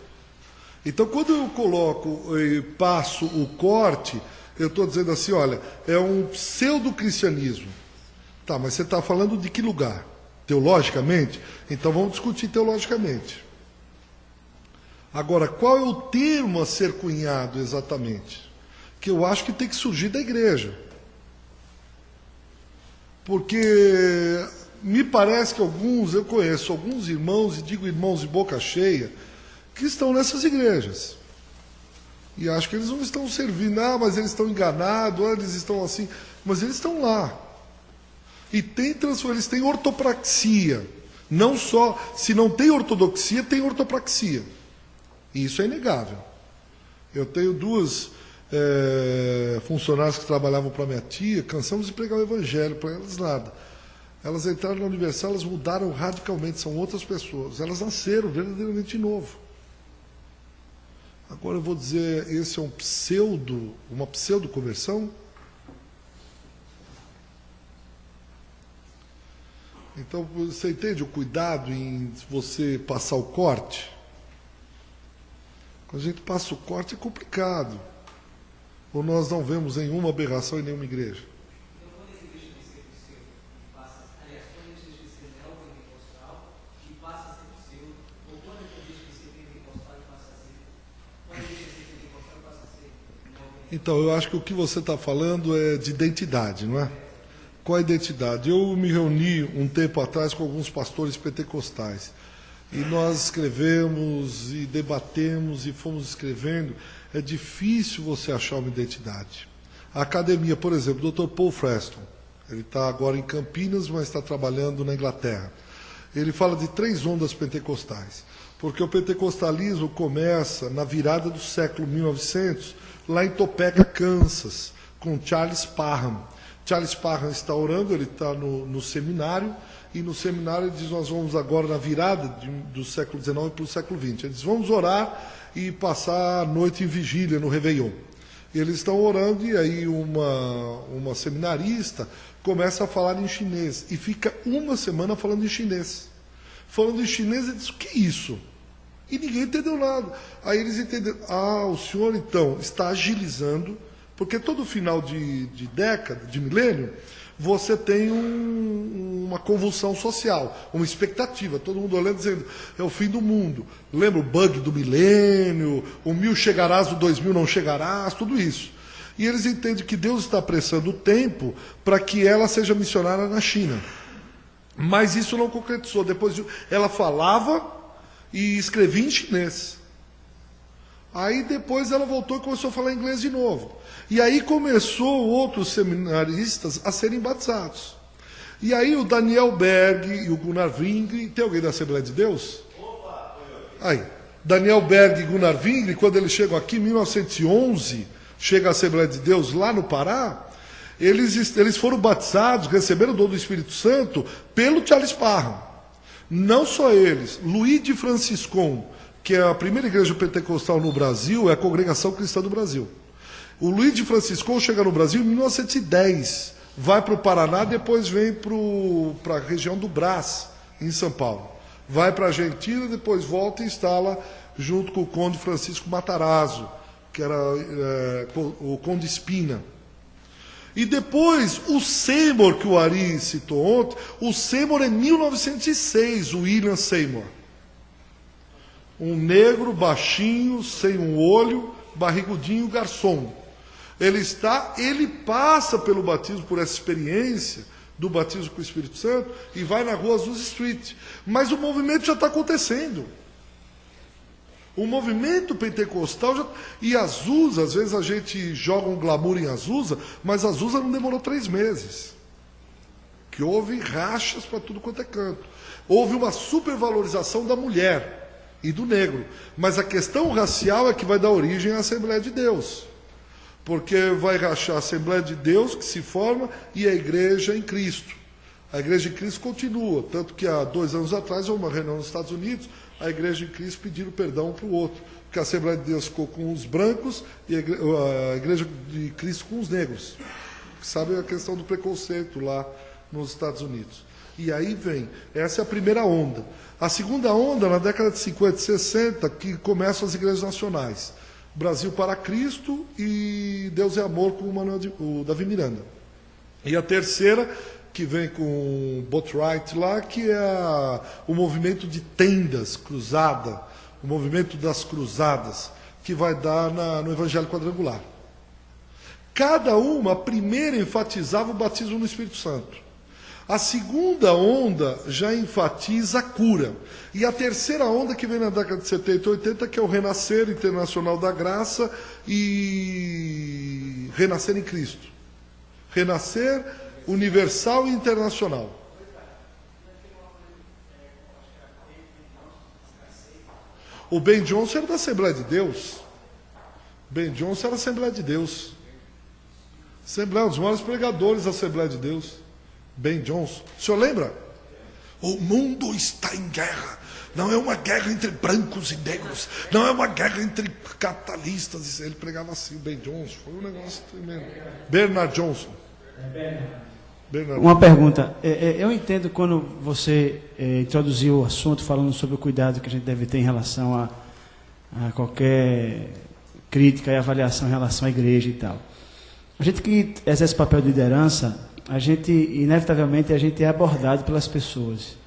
Então, quando eu coloco e passo o corte, eu estou dizendo assim, olha, é um pseudo-cristianismo. Tá, mas você está falando de que lugar? Teologicamente? Então vamos discutir teologicamente. Agora, qual é o termo a ser cunhado exatamente? Que eu acho que tem que surgir da igreja. Porque me parece que eu conheço alguns irmãos, e digo irmãos de boca cheia, que estão nessas igrejas. E acho que eles não estão servindo, mas eles estão enganados, eles estão assim, mas eles estão lá. E eles têm ortopraxia. Não só, se não tem ortodoxia, tem ortopraxia. E isso é inegável. Eu tenho duas funcionárias que trabalhavam para minha tia, cansamos de pregar o evangelho, para elas nada. Elas entraram na Universal, elas mudaram radicalmente, são outras pessoas. Elas nasceram verdadeiramente de novo. Agora eu vou dizer, esse é uma pseudo-conversão? Então, você entende o cuidado em você passar o corte? Quando a gente passa o corte é complicado. Ou nós não vemos nenhuma aberração em nenhuma igreja. Então, quando esse deixa de ser pseudo e passa, aliás, quando ele deixa de ser neopentecostal e passa a ser pseudo, ou quando ele deixa de ser pentecostal e passa a ser, quando ele deixa de ser pentecostal e passa a ser neopentecostal. Então, eu acho que o que você está falando é de identidade, não é? Qual a identidade? Eu me reuni um tempo atrás com alguns pastores pentecostais. E nós escrevemos e debatemos e fomos escrevendo. É difícil você achar uma identidade. A academia, por exemplo, o Dr. Paul Freston, ele está agora em Campinas, mas está trabalhando na Inglaterra. Ele fala de 3 ondas pentecostais. Porque o pentecostalismo começa na virada do século 1900, lá em Topeka, Kansas, com Charles Parham. Charles Parham está orando, ele está no seminário, e no seminário ele diz, nós vamos agora na virada do século XIX para o século XX. Ele diz, vamos orar e passar a noite em vigília no Réveillon. Eles estão orando e aí uma seminarista começa a falar em chinês, e fica uma semana falando em chinês. Falando em chinês, ele diz, o que é isso? E ninguém entendeu nada. Aí eles entenderam, o senhor então está agilizando, porque todo final de década, de milênio, você tem uma convulsão social, uma expectativa, todo mundo olhando dizendo, é o fim do mundo. Lembra o bug do milênio, o 1000 chegarás, o 2000 não chegarás, tudo isso. E eles entendem que Deus está apressando o tempo para que ela seja missionária na China. Mas isso não concretizou. Depois ela falava e escrevia em chinês. Aí depois ela voltou e começou a falar inglês de novo. E aí começou outros seminaristas a serem batizados. E aí o Daniel Berg e o Gunnar Wingre, tem alguém da Assembleia de Deus? Opa! Aí, Daniel Berg e Gunnar Wingre, quando eles chegam aqui em 1911, chega a Assembleia de Deus lá no Pará, eles foram batizados, receberam o dom do Espírito Santo pelo Charles Parham. Não só eles, Luiz de Franciscon, que é a primeira igreja pentecostal no Brasil, é a Congregação Cristã do Brasil. O Luiz de Franciscon chega no Brasil em 1910, vai para o Paraná, depois vem para a região do Brás, em São Paulo. Vai para a Argentina, depois volta e instala junto com o Conde Francisco Matarazzo, que era o Conde Espina. E depois, o Seymour, que o Ari citou ontem, o Seymour é 1906, o William Seymour. Um negro, baixinho, sem um olho, barrigudinho, garçom. Ele passa pelo batismo, por essa experiência, do batismo com o Espírito Santo e vai na rua Azusa Street. Mas o movimento já está acontecendo. O movimento pentecostal já... E Azusa, às vezes a gente joga um glamour em Azusa, mas Azusa não demorou 3 meses. Que houve rachas para tudo quanto é canto. Houve uma supervalorização da mulher e do negro. Mas a questão racial é que vai dar origem à Assembleia de Deus. Porque vai rachar a Assembleia de Deus, que se forma, e a Igreja em Cristo. A Igreja em Cristo continua. Tanto que há 2 anos atrás, houve uma reunião nos Estados Unidos, a Igreja em Cristo pediram perdão para o outro. Porque a Assembleia de Deus ficou com os brancos e a Igreja de Cristo com os negros. Sabe a questão do preconceito lá nos Estados Unidos. E aí vem, essa é a primeira onda. A segunda onda, na década de 50 e 60, que começam as igrejas nacionais. Brasil para Cristo e Deus é Amor, com o Davi Miranda. E a terceira, que vem com o Botwright lá, que é o movimento de tendas, cruzada, o movimento das cruzadas, que vai dar no Evangelho Quadrangular. Cada uma, a primeira enfatizava o batismo no Espírito Santo. A segunda onda já enfatiza a cura. E a terceira onda, que vem na década de 70 e 80, que é o Renascer Internacional da Graça e Renascer em Cristo. Renascer universal e internacional. O Ben Johnson era da Assembleia de Deus. Ben Johnson era da Assembleia de Deus. Assembleia, um dos maiores pregadores da Assembleia de Deus. Ben Johnson. O senhor lembra? O mundo está em guerra. Não é uma guerra entre brancos e negros. Não é uma guerra entre capitalistas. Ele pregava assim, Ben Johnson. Foi um negócio tremendo. Bernard Johnson. Uma pergunta. Eu entendo quando você introduziu o assunto falando sobre o cuidado que a gente deve ter em relação a qualquer crítica e avaliação em relação à igreja e tal. A gente que exerce papel de liderança, a gente, inevitavelmente, a gente é abordado pelas pessoas.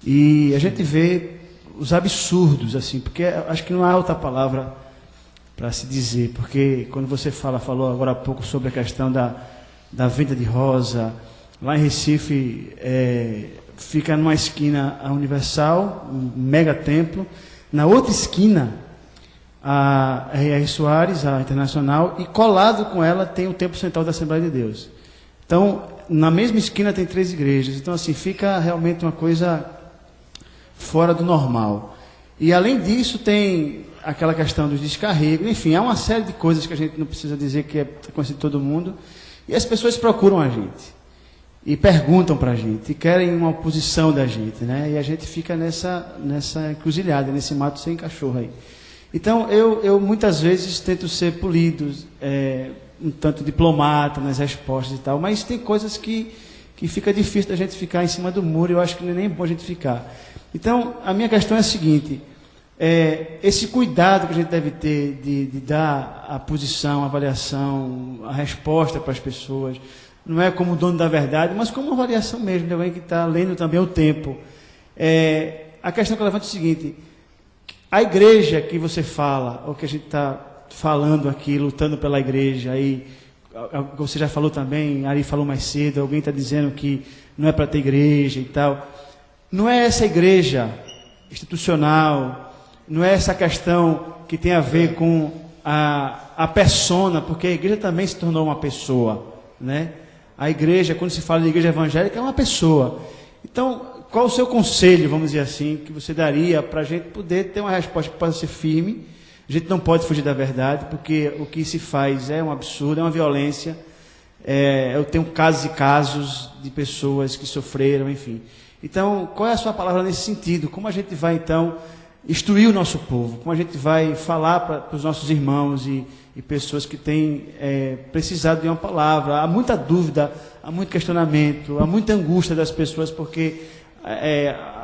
E a gente vê os absurdos, assim, porque acho que não há outra palavra para se dizer, porque quando você falou agora há pouco sobre a questão da venda de rosa, lá em Recife, fica numa esquina a Universal, um mega templo, na outra esquina a R.R. Soares, a Internacional, e colado com ela tem o Templo Central da Assembleia de Deus. Então, na mesma esquina tem 3 igrejas. Então, assim, fica realmente uma coisa fora do normal. E, além disso, tem aquela questão dos descarregos. Enfim, há uma série de coisas que a gente não precisa dizer que é conhecido de todo mundo. E as pessoas procuram a gente. E perguntam para a gente. E querem uma oposição da gente, né? E a gente fica nessa encruzilhada, nesse mato sem cachorro aí. Então, eu muitas vezes tento ser polido, um tanto diplomata nas respostas e tal, mas tem coisas que fica difícil da gente ficar em cima do muro, e eu acho que não é nem bom a gente ficar. Então, a minha questão é a seguinte, esse cuidado que a gente deve ter de dar a posição, a avaliação, a resposta para as pessoas, não é como dono da verdade, mas como uma avaliação mesmo, de alguém que está lendo também o tempo. A questão que eu levanto é o seguinte, a igreja que você fala, ou que a gente está falando aqui, lutando pela igreja, aí você já falou também, Ari falou mais cedo, alguém está dizendo que não é para ter igreja e tal. Não é essa igreja institucional, não é essa questão que tem a ver com a persona, porque a igreja também se tornou uma pessoa, né? A igreja, quando se fala de igreja evangélica, é uma pessoa. Então, qual o seu conselho, vamos dizer assim, que você daria para a gente poder ter uma resposta que possa ser firme? A gente não pode fugir da verdade, porque o que se faz é um absurdo, é uma violência. Eu tenho casos e casos de pessoas que sofreram, enfim. Então, qual é a sua palavra nesse sentido? Como a gente vai, então, instruir o nosso povo? Como a gente vai falar para os nossos irmãos e pessoas que têm precisado de uma palavra? Há muita dúvida, há muito questionamento, há muita angústia das pessoas, porque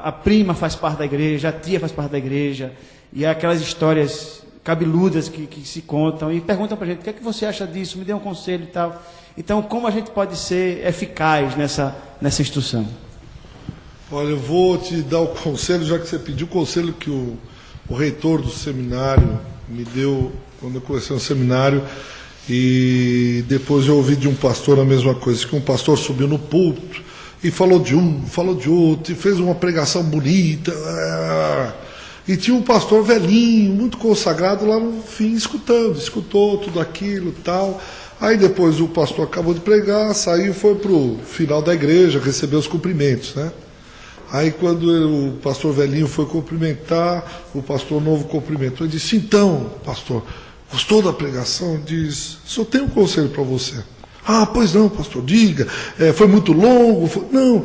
a prima faz parte da igreja, a tia faz parte da igreja, e há aquelas histórias cabeludas que se contam, e perguntam para a gente, o que é que você acha disso? Me dê um conselho e tal. Então, como a gente pode ser eficaz nessa instrução? Olha, eu vou te dar o conselho, já que você pediu o conselho que o reitor do seminário me deu quando eu comecei no seminário, E depois eu ouvi de um pastor a mesma coisa, que um pastor subiu no púlpito e falou de um, falou de outro, e fez uma pregação bonita. E tinha um pastor velhinho, muito consagrado lá no fim, escutou tudo aquilo e tal. Aí depois o pastor acabou de pregar, saiu e foi para o final da igreja, recebeu os cumprimentos, né? Aí quando o pastor velhinho foi cumprimentar, o pastor novo cumprimentou e disse: então, pastor, gostou da pregação? Diz: só tenho um conselho para você. Ah, pois não, pastor, diga, foi muito longo. Não,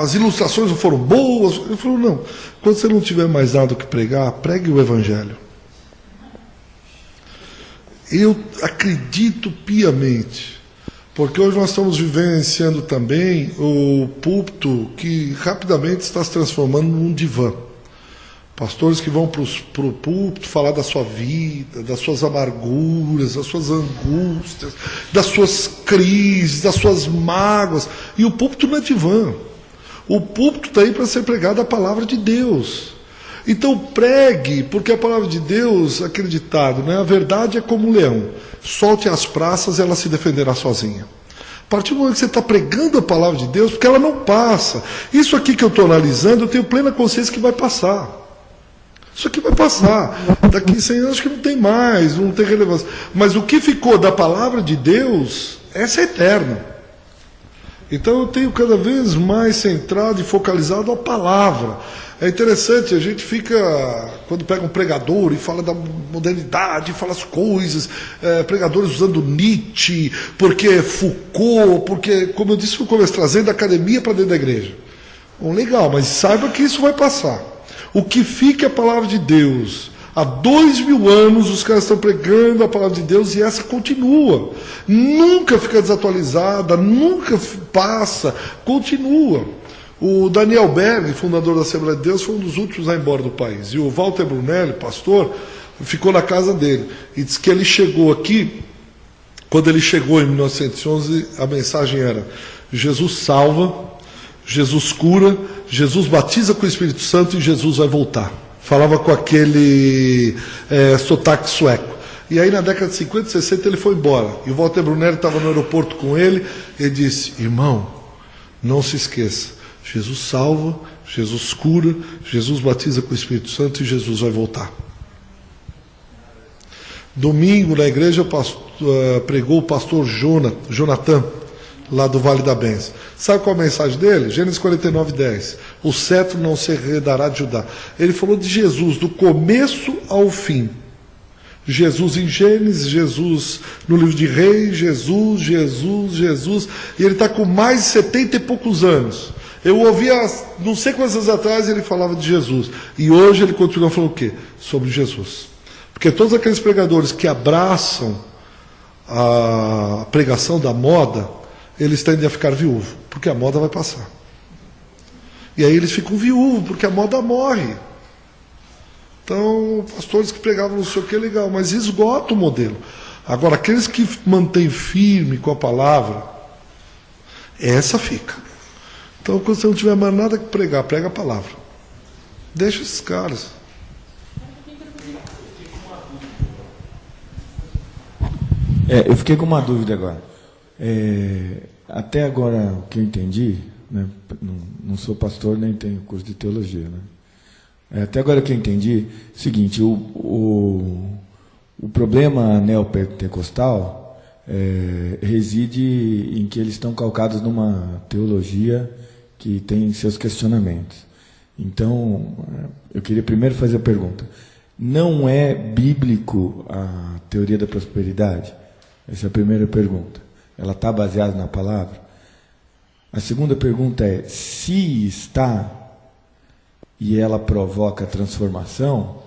as ilustrações não foram boas. Ele falou: não, quando você não tiver mais nada que pregar, pregue o evangelho. Eu acredito piamente, porque hoje nós estamos vivenciando também o púlpito que rapidamente está se transformando num divã. Pastores que vão para o púlpito falar da sua vida, das suas amarguras, das suas angústias, das suas crises, das suas mágoas. E o púlpito não é divã. O púlpito está aí para ser pregado a palavra de Deus. Então pregue, porque a palavra de Deus, aquele ditado, né? A verdade é como um leão. Solte as praças e ela se defenderá sozinha. A partir do momento que você está pregando a palavra de Deus, porque ela não passa. Isso aqui que eu estou analisando, eu tenho plena consciência que vai passar. Isso aqui vai passar. Daqui 100 anos acho que não tem mais, não tem relevância. Mas o que ficou da palavra de Deus, essa é eterna. Então eu tenho cada vez mais centrado e focalizado a palavra. É interessante, a gente fica, quando pega um pregador e fala da modernidade, fala as coisas, pregadores usando Nietzsche, porque Foucault, porque, como eu disse, Foucault trazendo a academia para dentro da igreja. Bom, legal, mas saiba que isso vai passar. O que fica é a palavra de Deus. Há 2000 anos os caras estão pregando a palavra de Deus e essa continua. Nunca fica desatualizada, nunca passa, continua. O Daniel Berg, fundador da Assembleia de Deus, foi um dos últimos a ir embora do país. E o Walter Brunelli, pastor, ficou na casa dele. E disse que ele chegou aqui, quando ele chegou em 1911, a mensagem era: Jesus salva, Jesus cura, Jesus batiza com o Espírito Santo e Jesus vai voltar. Falava com aquele sotaque sueco. E aí na década de 50 e 60 ele foi embora. E o Walter Brunelli estava no aeroporto com ele, e disse: irmão, não se esqueça, Jesus salva, Jesus cura, Jesus batiza com o Espírito Santo e Jesus vai voltar. Domingo na igreja pregou o pastor Jonathan, lá do Vale da Benção. Sabe qual a mensagem dele? Gênesis 49:10. O cetro não se arredará de Judá. Ele falou de Jesus, do começo ao fim. Jesus em Gênesis, Jesus no livro de Reis, Jesus, e ele está com mais de 70 e poucos anos. Eu ouvia, não sei quantos anos atrás, ele falava de Jesus. E hoje ele continua falando o quê? Sobre Jesus. Porque todos aqueles pregadores que abraçam a pregação da moda, eles tendem a ficar viúvos, porque a moda vai passar. E aí eles ficam viúvos, porque a moda morre. Então, pastores que pregavam não sei o que, legal, mas esgota o modelo. Agora, aqueles que mantêm firme com a palavra, essa fica. Então, quando você não tiver mais nada que pregar, prega a palavra. Deixa esses caras. Eu fiquei com uma dúvida agora. Até agora, o que eu entendi, né, não sou pastor nem tenho curso de teologia, né? Até agora que eu entendi, é o seguinte: o problema neopentecostal reside em que eles estão calcados numa teologia que tem seus questionamentos. Então, eu queria primeiro fazer a pergunta: não é bíblico a teoria da prosperidade? Essa é a primeira pergunta. Ela está baseada na palavra? A segunda pergunta é: se está e ela provoca transformação,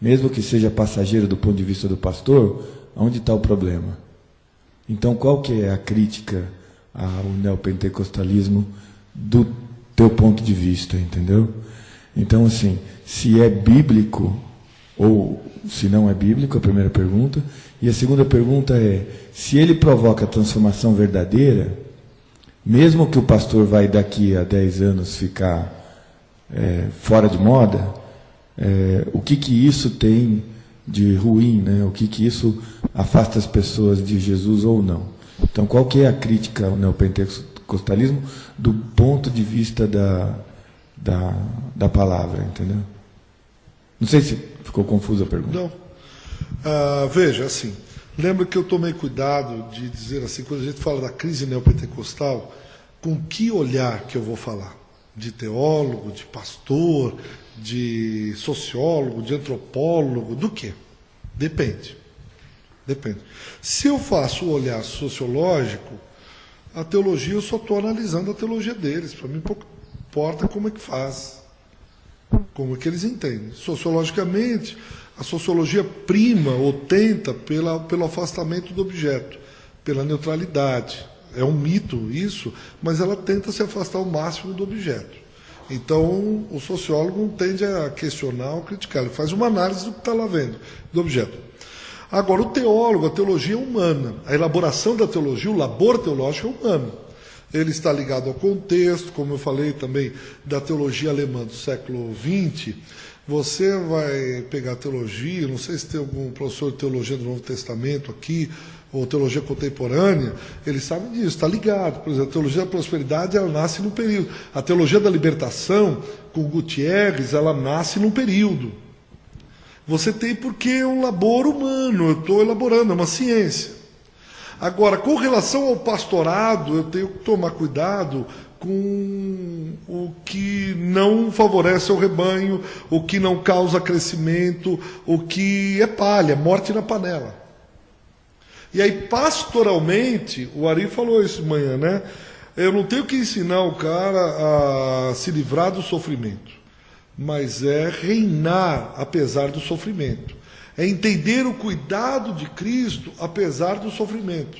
mesmo que seja passageiro do ponto de vista do pastor, onde está o problema? Então, qual que é a crítica ao neopentecostalismo do teu ponto de vista, entendeu? Então, assim, se é bíblico ou se não é bíblico, a primeira pergunta. E a segunda pergunta é: se ele provoca a transformação verdadeira, mesmo que o pastor vai daqui a 10 anos ficar fora de moda, o que isso tem de ruim, né? O que isso afasta as pessoas de Jesus ou não. Então, qual que é a crítica ao neopentecostalismo do ponto de vista da palavra, entendeu? Não sei se ficou confusa a pergunta. Não. Veja, assim, lembra que eu tomei cuidado de dizer assim, quando a gente fala da crise neopentecostal, com que olhar que eu vou falar? De teólogo, de pastor, de sociólogo, de antropólogo, do quê? Depende. Depende. Se eu faço o olhar sociológico, a teologia, eu só estou analisando a teologia deles. Para mim, pouco importa como é que faz, como é que eles entendem. Sociologicamente, a sociologia prima ou tenta pelo afastamento do objeto, pela neutralidade. É um mito isso, mas ela tenta se afastar ao máximo do objeto. Então, o sociólogo não tende a questionar ou criticar, ele faz uma análise do que está lá vendo, do objeto. Agora, o teólogo, a teologia é humana. A elaboração da teologia, o labor teológico é humano. Ele está ligado ao contexto, como eu falei também, da teologia alemã do século XX. Você vai pegar a teologia, não sei se tem algum professor de teologia do Novo Testamento aqui, ou teologia contemporânea, ele sabe disso, está ligado. Por exemplo, a teologia da prosperidade, ela nasce num período. A teologia da libertação, com Gutierrez, ela nasce num período. Você tem porque é um labor humano, eu estou elaborando, é uma ciência. Agora, com relação ao pastorado, eu tenho que tomar cuidado com o que não favorece o rebanho, o que não causa crescimento, o que é palha, morte na panela. E aí, pastoralmente, o Ari falou isso de manhã, né? Eu não tenho que ensinar o cara a se livrar do sofrimento, mas é reinar apesar do sofrimento. É entender o cuidado de Cristo apesar do sofrimento.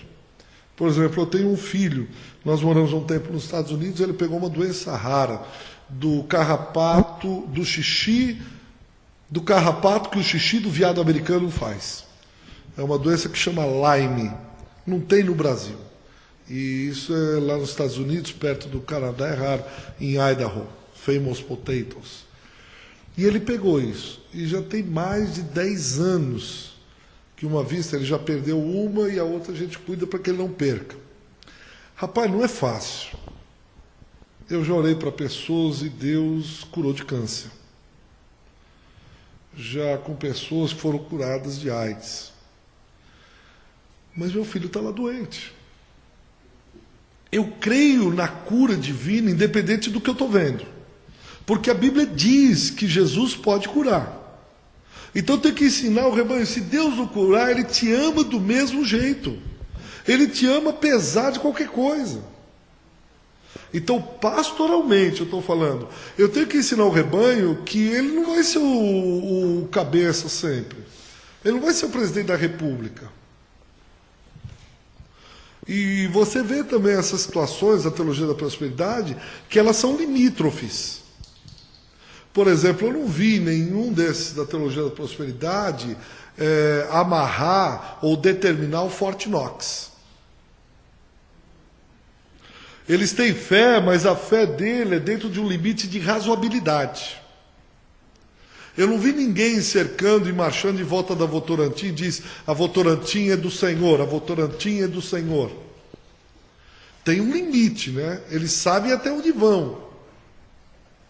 Por exemplo, eu tenho um filho, nós moramos um tempo nos Estados Unidos, ele pegou uma doença rara, do carrapato, do xixi, do carrapato que o xixi do veado americano faz. É uma doença que chama Lyme, não tem no Brasil. E isso é lá nos Estados Unidos, perto do Canadá, é raro, em Idaho, famous potatoes. E ele pegou isso, e já tem mais de 10 anos que uma vista ele já perdeu uma e a outra a gente cuida para que ele não perca. Rapaz, não é fácil. Eu já orei para pessoas e Deus curou de câncer. Já com pessoas que foram curadas de AIDS. Mas meu filho está lá doente. Eu creio na cura divina, independente do que eu estou vendo. Porque a Bíblia diz que Jesus pode curar. Então tem que ensinar o rebanho, se Deus o curar, Ele te ama do mesmo jeito. Ele te ama apesar de qualquer coisa. Então, pastoralmente, eu estou falando, eu tenho que ensinar o rebanho que ele não vai ser o cabeça sempre. Ele não vai ser o presidente da República. E você vê também essas situações da teologia da prosperidade, que elas são limítrofes. Por exemplo, eu não vi nenhum desses da teologia da prosperidade amarrar ou determinar o Fort Knox. Eles têm fé, mas a fé dele é dentro de um limite de razoabilidade. Eu não vi ninguém cercando e marchando em volta da Votorantim e diz, a Votorantim é do Senhor, a Votorantim é do Senhor. Tem um limite, né? Eles sabem até onde vão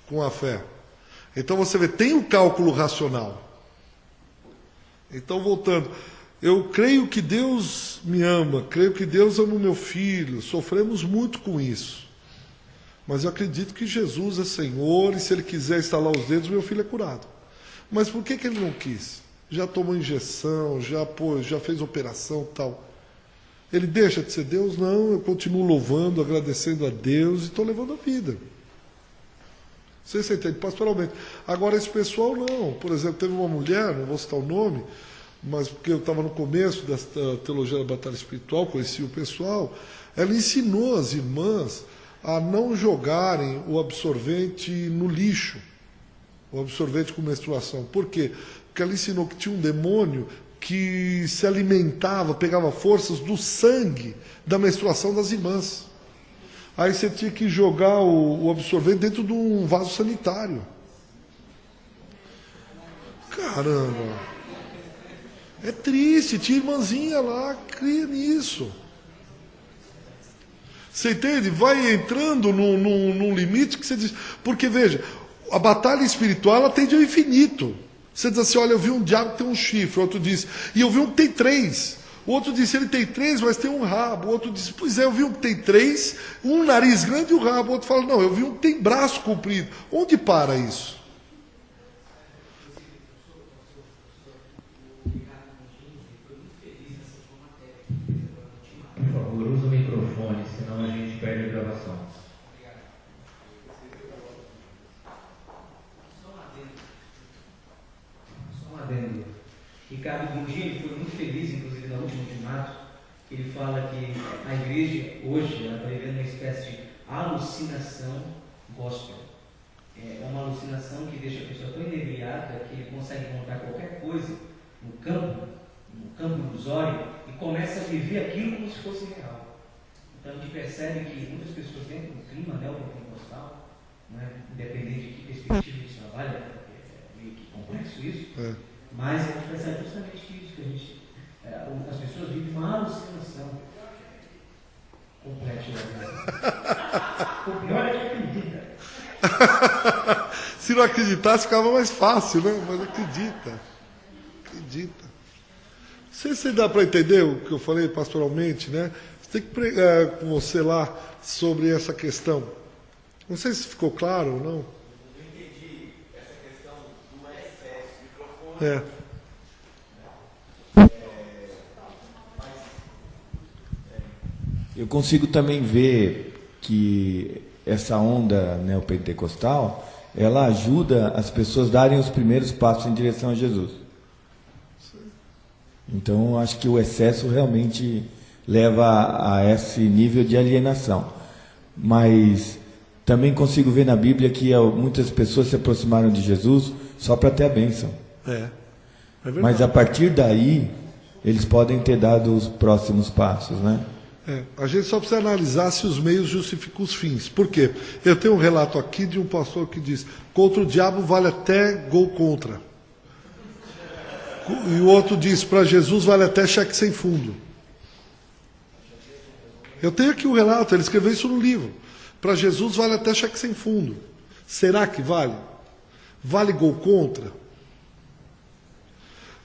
com a fé. Então você vê, tem o cálculo racional. Então, voltando, eu creio que Deus me ama, creio que Deus ama o meu filho, sofremos muito com isso. Mas eu acredito que Jesus é Senhor e se Ele quiser estalar os dedos, meu filho é curado. Mas por que Ele não quis? Já tomou injeção, já fez operação e tal. Ele deixa de ser Deus? Não, eu continuo louvando, agradecendo a Deus e estou levando a vida. Você entende? Pastoralmente. Agora, esse pessoal não. Por exemplo, teve uma mulher, não vou citar o nome, mas porque eu estava no começo da teologia da batalha espiritual, conheci o pessoal, ela ensinou as irmãs a não jogarem o absorvente no lixo, o absorvente com menstruação. Por quê? Porque ela ensinou que tinha um demônio que se alimentava, pegava forças do sangue da menstruação das irmãs. Aí você tinha que jogar o absorvente dentro de um vaso sanitário. Caramba! É triste, tinha irmãzinha lá, cria nisso. Você entende? Vai entrando num limite que você diz... Porque, veja, a batalha espiritual, ela tende ao infinito. Você diz assim, olha, eu vi um diabo que tem um chifre, o outro diz, e eu vi um que tem 3. O outro disse, ele tem 3, mas tem um rabo. O outro disse, pois é, eu vi um que tem 3, um nariz grande e um rabo. O outro fala, não, eu vi um que tem braço comprido. Onde para isso? Por favor, usa o microfone, senão a gente perde a gravação. Só um adendo. Ricardo Gondim, ele foi muito feliz, inclusive, na última ultimato. Ele fala que a igreja, hoje, ela está vivendo uma espécie de alucinação gospel. É uma alucinação que deixa a pessoa tão inebriada que ele consegue montar qualquer coisa no campo ilusório, e começa a viver aquilo como se fosse real. Então a gente percebe que muitas pessoas dentro do clima neopentecostal, né, independente de que perspectiva a gente trabalha, é meio que complexo isso, mas a gente percebe justamente isso, que a gente, as pessoas vivem uma alucinação completa. O pior é que acredita. Se não acreditasse, ficava mais fácil, né? Mas acredita. Acredita. Não sei se dá para entender o que eu falei pastoralmente, né? Você tem que pregar com você lá sobre essa questão. Não sei se ficou claro ou não. Eu entendi essa questão do excesso, microfone. Eu consigo também ver que essa onda neopentecostal, ela ajuda as pessoas a darem os primeiros passos em direção a Jesus. Então, acho que o excesso realmente leva a esse nível de alienação. Mas também consigo ver na Bíblia que muitas pessoas se aproximaram de Jesus só para ter a bênção. É verdade. Mas a partir daí, eles podem ter dado os próximos passos, né? A gente só precisa analisar se os meios justificam os fins. Por quê? Eu tenho um relato aqui de um pastor que diz: contra o diabo vale até gol contra. E o outro diz: para Jesus vale até cheque sem fundo. Eu tenho aqui o relato, ele escreveu isso no livro. Para Jesus vale até cheque sem fundo. Será que vale? Vale gol contra?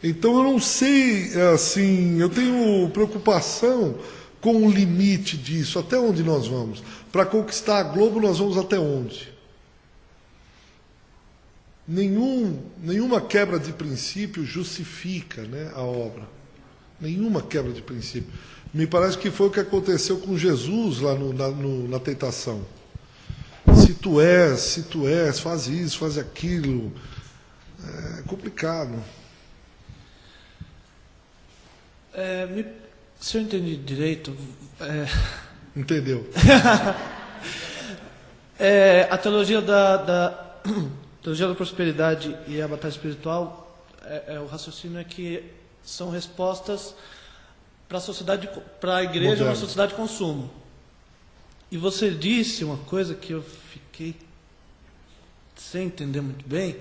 Então eu não sei, assim, eu tenho preocupação com o limite disso, até onde nós vamos. Para conquistar a Globo, nós vamos até onde? Nenhuma quebra de princípio justifica, né, a obra. Nenhuma quebra de princípio. Me parece que foi o que aconteceu com Jesus lá na tentação. Se tu és, faz isso, faz aquilo. É complicado. Se eu entendi direito... Entendeu? A teologia teologia da prosperidade e a batalha espiritual, o raciocínio é que são respostas para a sociedade, para a igreja, moderna. uma sociedade de consumo. E você disse uma coisa que eu fiquei sem entender muito bem,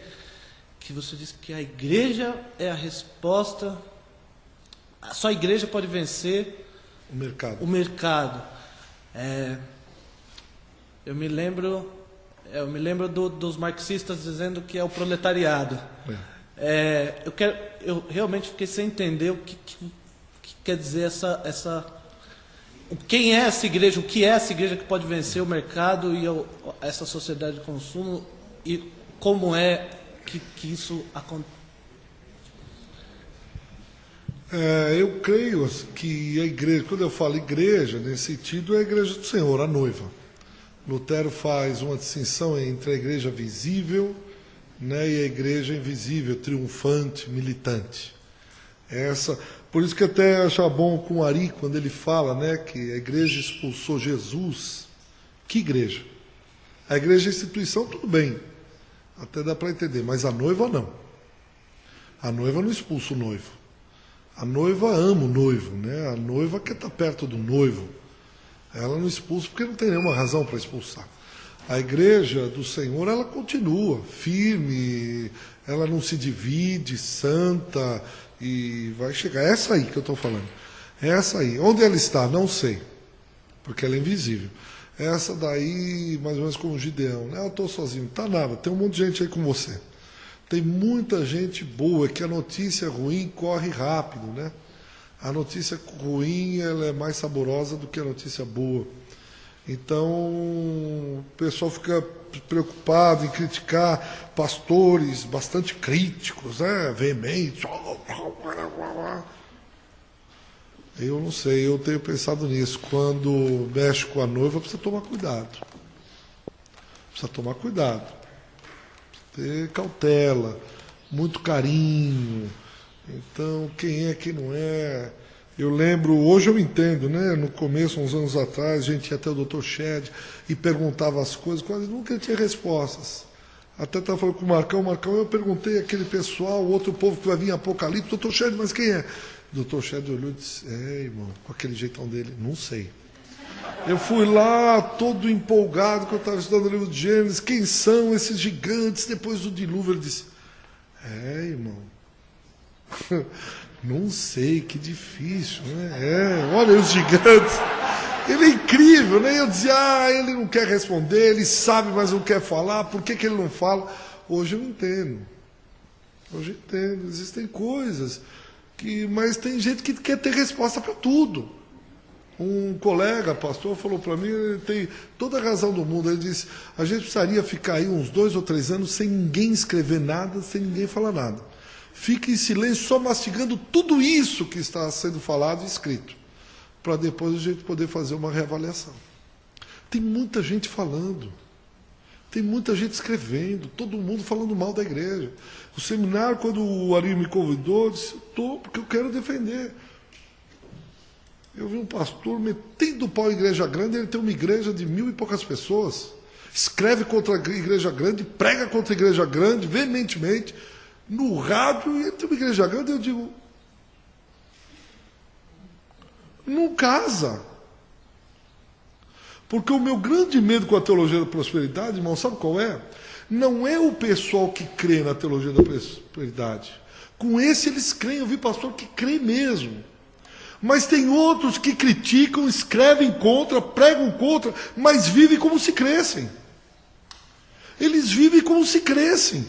que você disse que a igreja é a resposta, só a igreja pode vencer O mercado. Eu me lembro dos marxistas dizendo que é o proletariado. Eu realmente fiquei sem entender o que quer dizer quem é essa igreja, o que é essa igreja que pode vencer o mercado e essa sociedade de consumo, e como é que isso acontece. Eu creio que a igreja, quando eu falo igreja, nesse sentido, é a igreja do Senhor, a noiva. Lutero faz uma distinção entre a igreja visível, né, e a igreja invisível, triunfante, militante. Por isso que até acho bom com Ari, quando ele fala, né, que a igreja expulsou Jesus. Que igreja? A igreja é instituição, tudo bem, até dá para entender, mas a noiva não. A noiva não expulsa o noivo. A noiva ama o noivo, né? A noiva quer estar perto do noivo. Ela não expulsa porque não tem nenhuma razão para expulsar. A igreja do Senhor, ela continua firme, ela não se divide, santa, e vai chegar. É essa aí que eu estou falando. É essa aí. Onde ela está? Não sei, porque ela é invisível. Essa daí, mais ou menos como o Gideão, né? Eu estou sozinho. Não está nada, tem um monte de gente aí com você. Tem muita gente boa, que a notícia ruim corre rápido, né? A notícia ruim, ela é mais saborosa do que a notícia boa. Então, o pessoal fica preocupado em criticar pastores bastante críticos, né? Veementes. Eu não sei, eu tenho pensado nisso. Quando mexe com a noiva, precisa tomar cuidado. Precisa tomar cuidado. Precisa ter cautela, muito carinho. Então, quem é, quem não é... Eu lembro, hoje eu entendo, né? No começo, uns anos atrás, a gente ia até o Dr. Shed e perguntava as coisas, quase nunca tinha respostas. Até estava falando com o Marcão, eu perguntei àquele pessoal, outro povo que vai vir em Apocalipse, Dr. Shed, mas quem é? O Dr. Shed olhou e disse, irmão, com aquele jeitão dele, não sei. Eu fui lá, todo empolgado, que eu estava estudando o livro de Gênesis, quem são esses gigantes depois do dilúvio? Ele disse, irmão, não sei, que difícil, né? Olha os gigantes. Ele é incrível, né? Eu dizia, ele não quer responder, ele sabe, mas não quer falar, por que ele não fala? Hoje eu entendo. Hoje eu entendo, existem coisas mas tem gente que quer ter resposta para tudo. Um colega, pastor, falou para mim, ele tem toda a razão do mundo, ele disse, a gente precisaria ficar aí uns 2 ou 3 anos sem ninguém escrever nada, sem ninguém falar nada. Fique em silêncio, só mastigando tudo isso que está sendo falado e escrito, para depois a gente poder fazer uma reavaliação. Tem muita gente falando, tem muita gente escrevendo, todo mundo falando mal da igreja. O seminário, quando o Ari me convidou, eu disse, estou, porque eu quero defender. Eu vi um pastor metendo o pau em igreja grande, ele tem uma igreja de 1000 e poucas pessoas, escreve contra a igreja grande, prega contra a igreja grande, veementemente, no rádio, e ele tem uma igreja grande, eu digo, não casa. Porque o meu grande medo com a teologia da prosperidade, irmão, sabe qual é? Não é o pessoal que crê na teologia da prosperidade. Com esse eles creem, eu vi pastor que crê mesmo. Mas tem outros que criticam, escrevem contra, pregam contra, mas vivem como se crescem. Eles vivem como se crescem.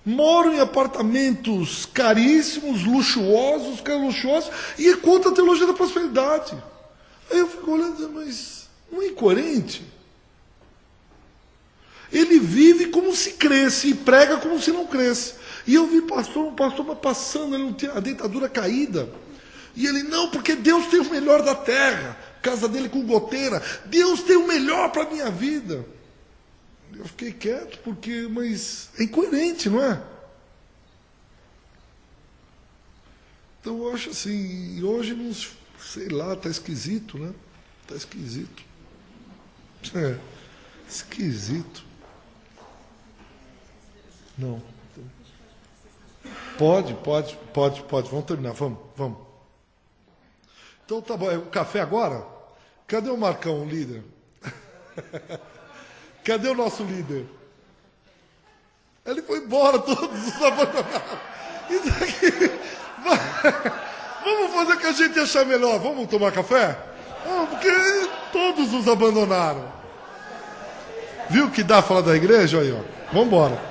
Moram em apartamentos caríssimos, luxuosos, e é contra a teologia da prosperidade. Aí eu fico olhando e dizendo, mas não é incoerente? Ele vive como se cresce e prega como se não cresce. E eu vi um pastor passando, ele não tinha a dentadura caída. E ele, não, porque Deus tem o melhor da terra. Casa dele com goteira. Deus tem o melhor para a minha vida. Eu fiquei quieto, mas é incoerente, não é? Então eu acho assim, e hoje, não, sei lá, está esquisito, né? Está esquisito. Esquisito. Não. Pode. Vamos terminar, vamos. Então tá bom, é o café agora? Cadê o Marcão, o líder? Cadê o nosso líder? Ele foi embora, todos os abandonaram. Isso aqui... Vamos fazer o que a gente achar melhor. Vamos tomar café? Porque todos os abandonaram. Viu que dá falar da igreja? Aí, ó. Vamos embora.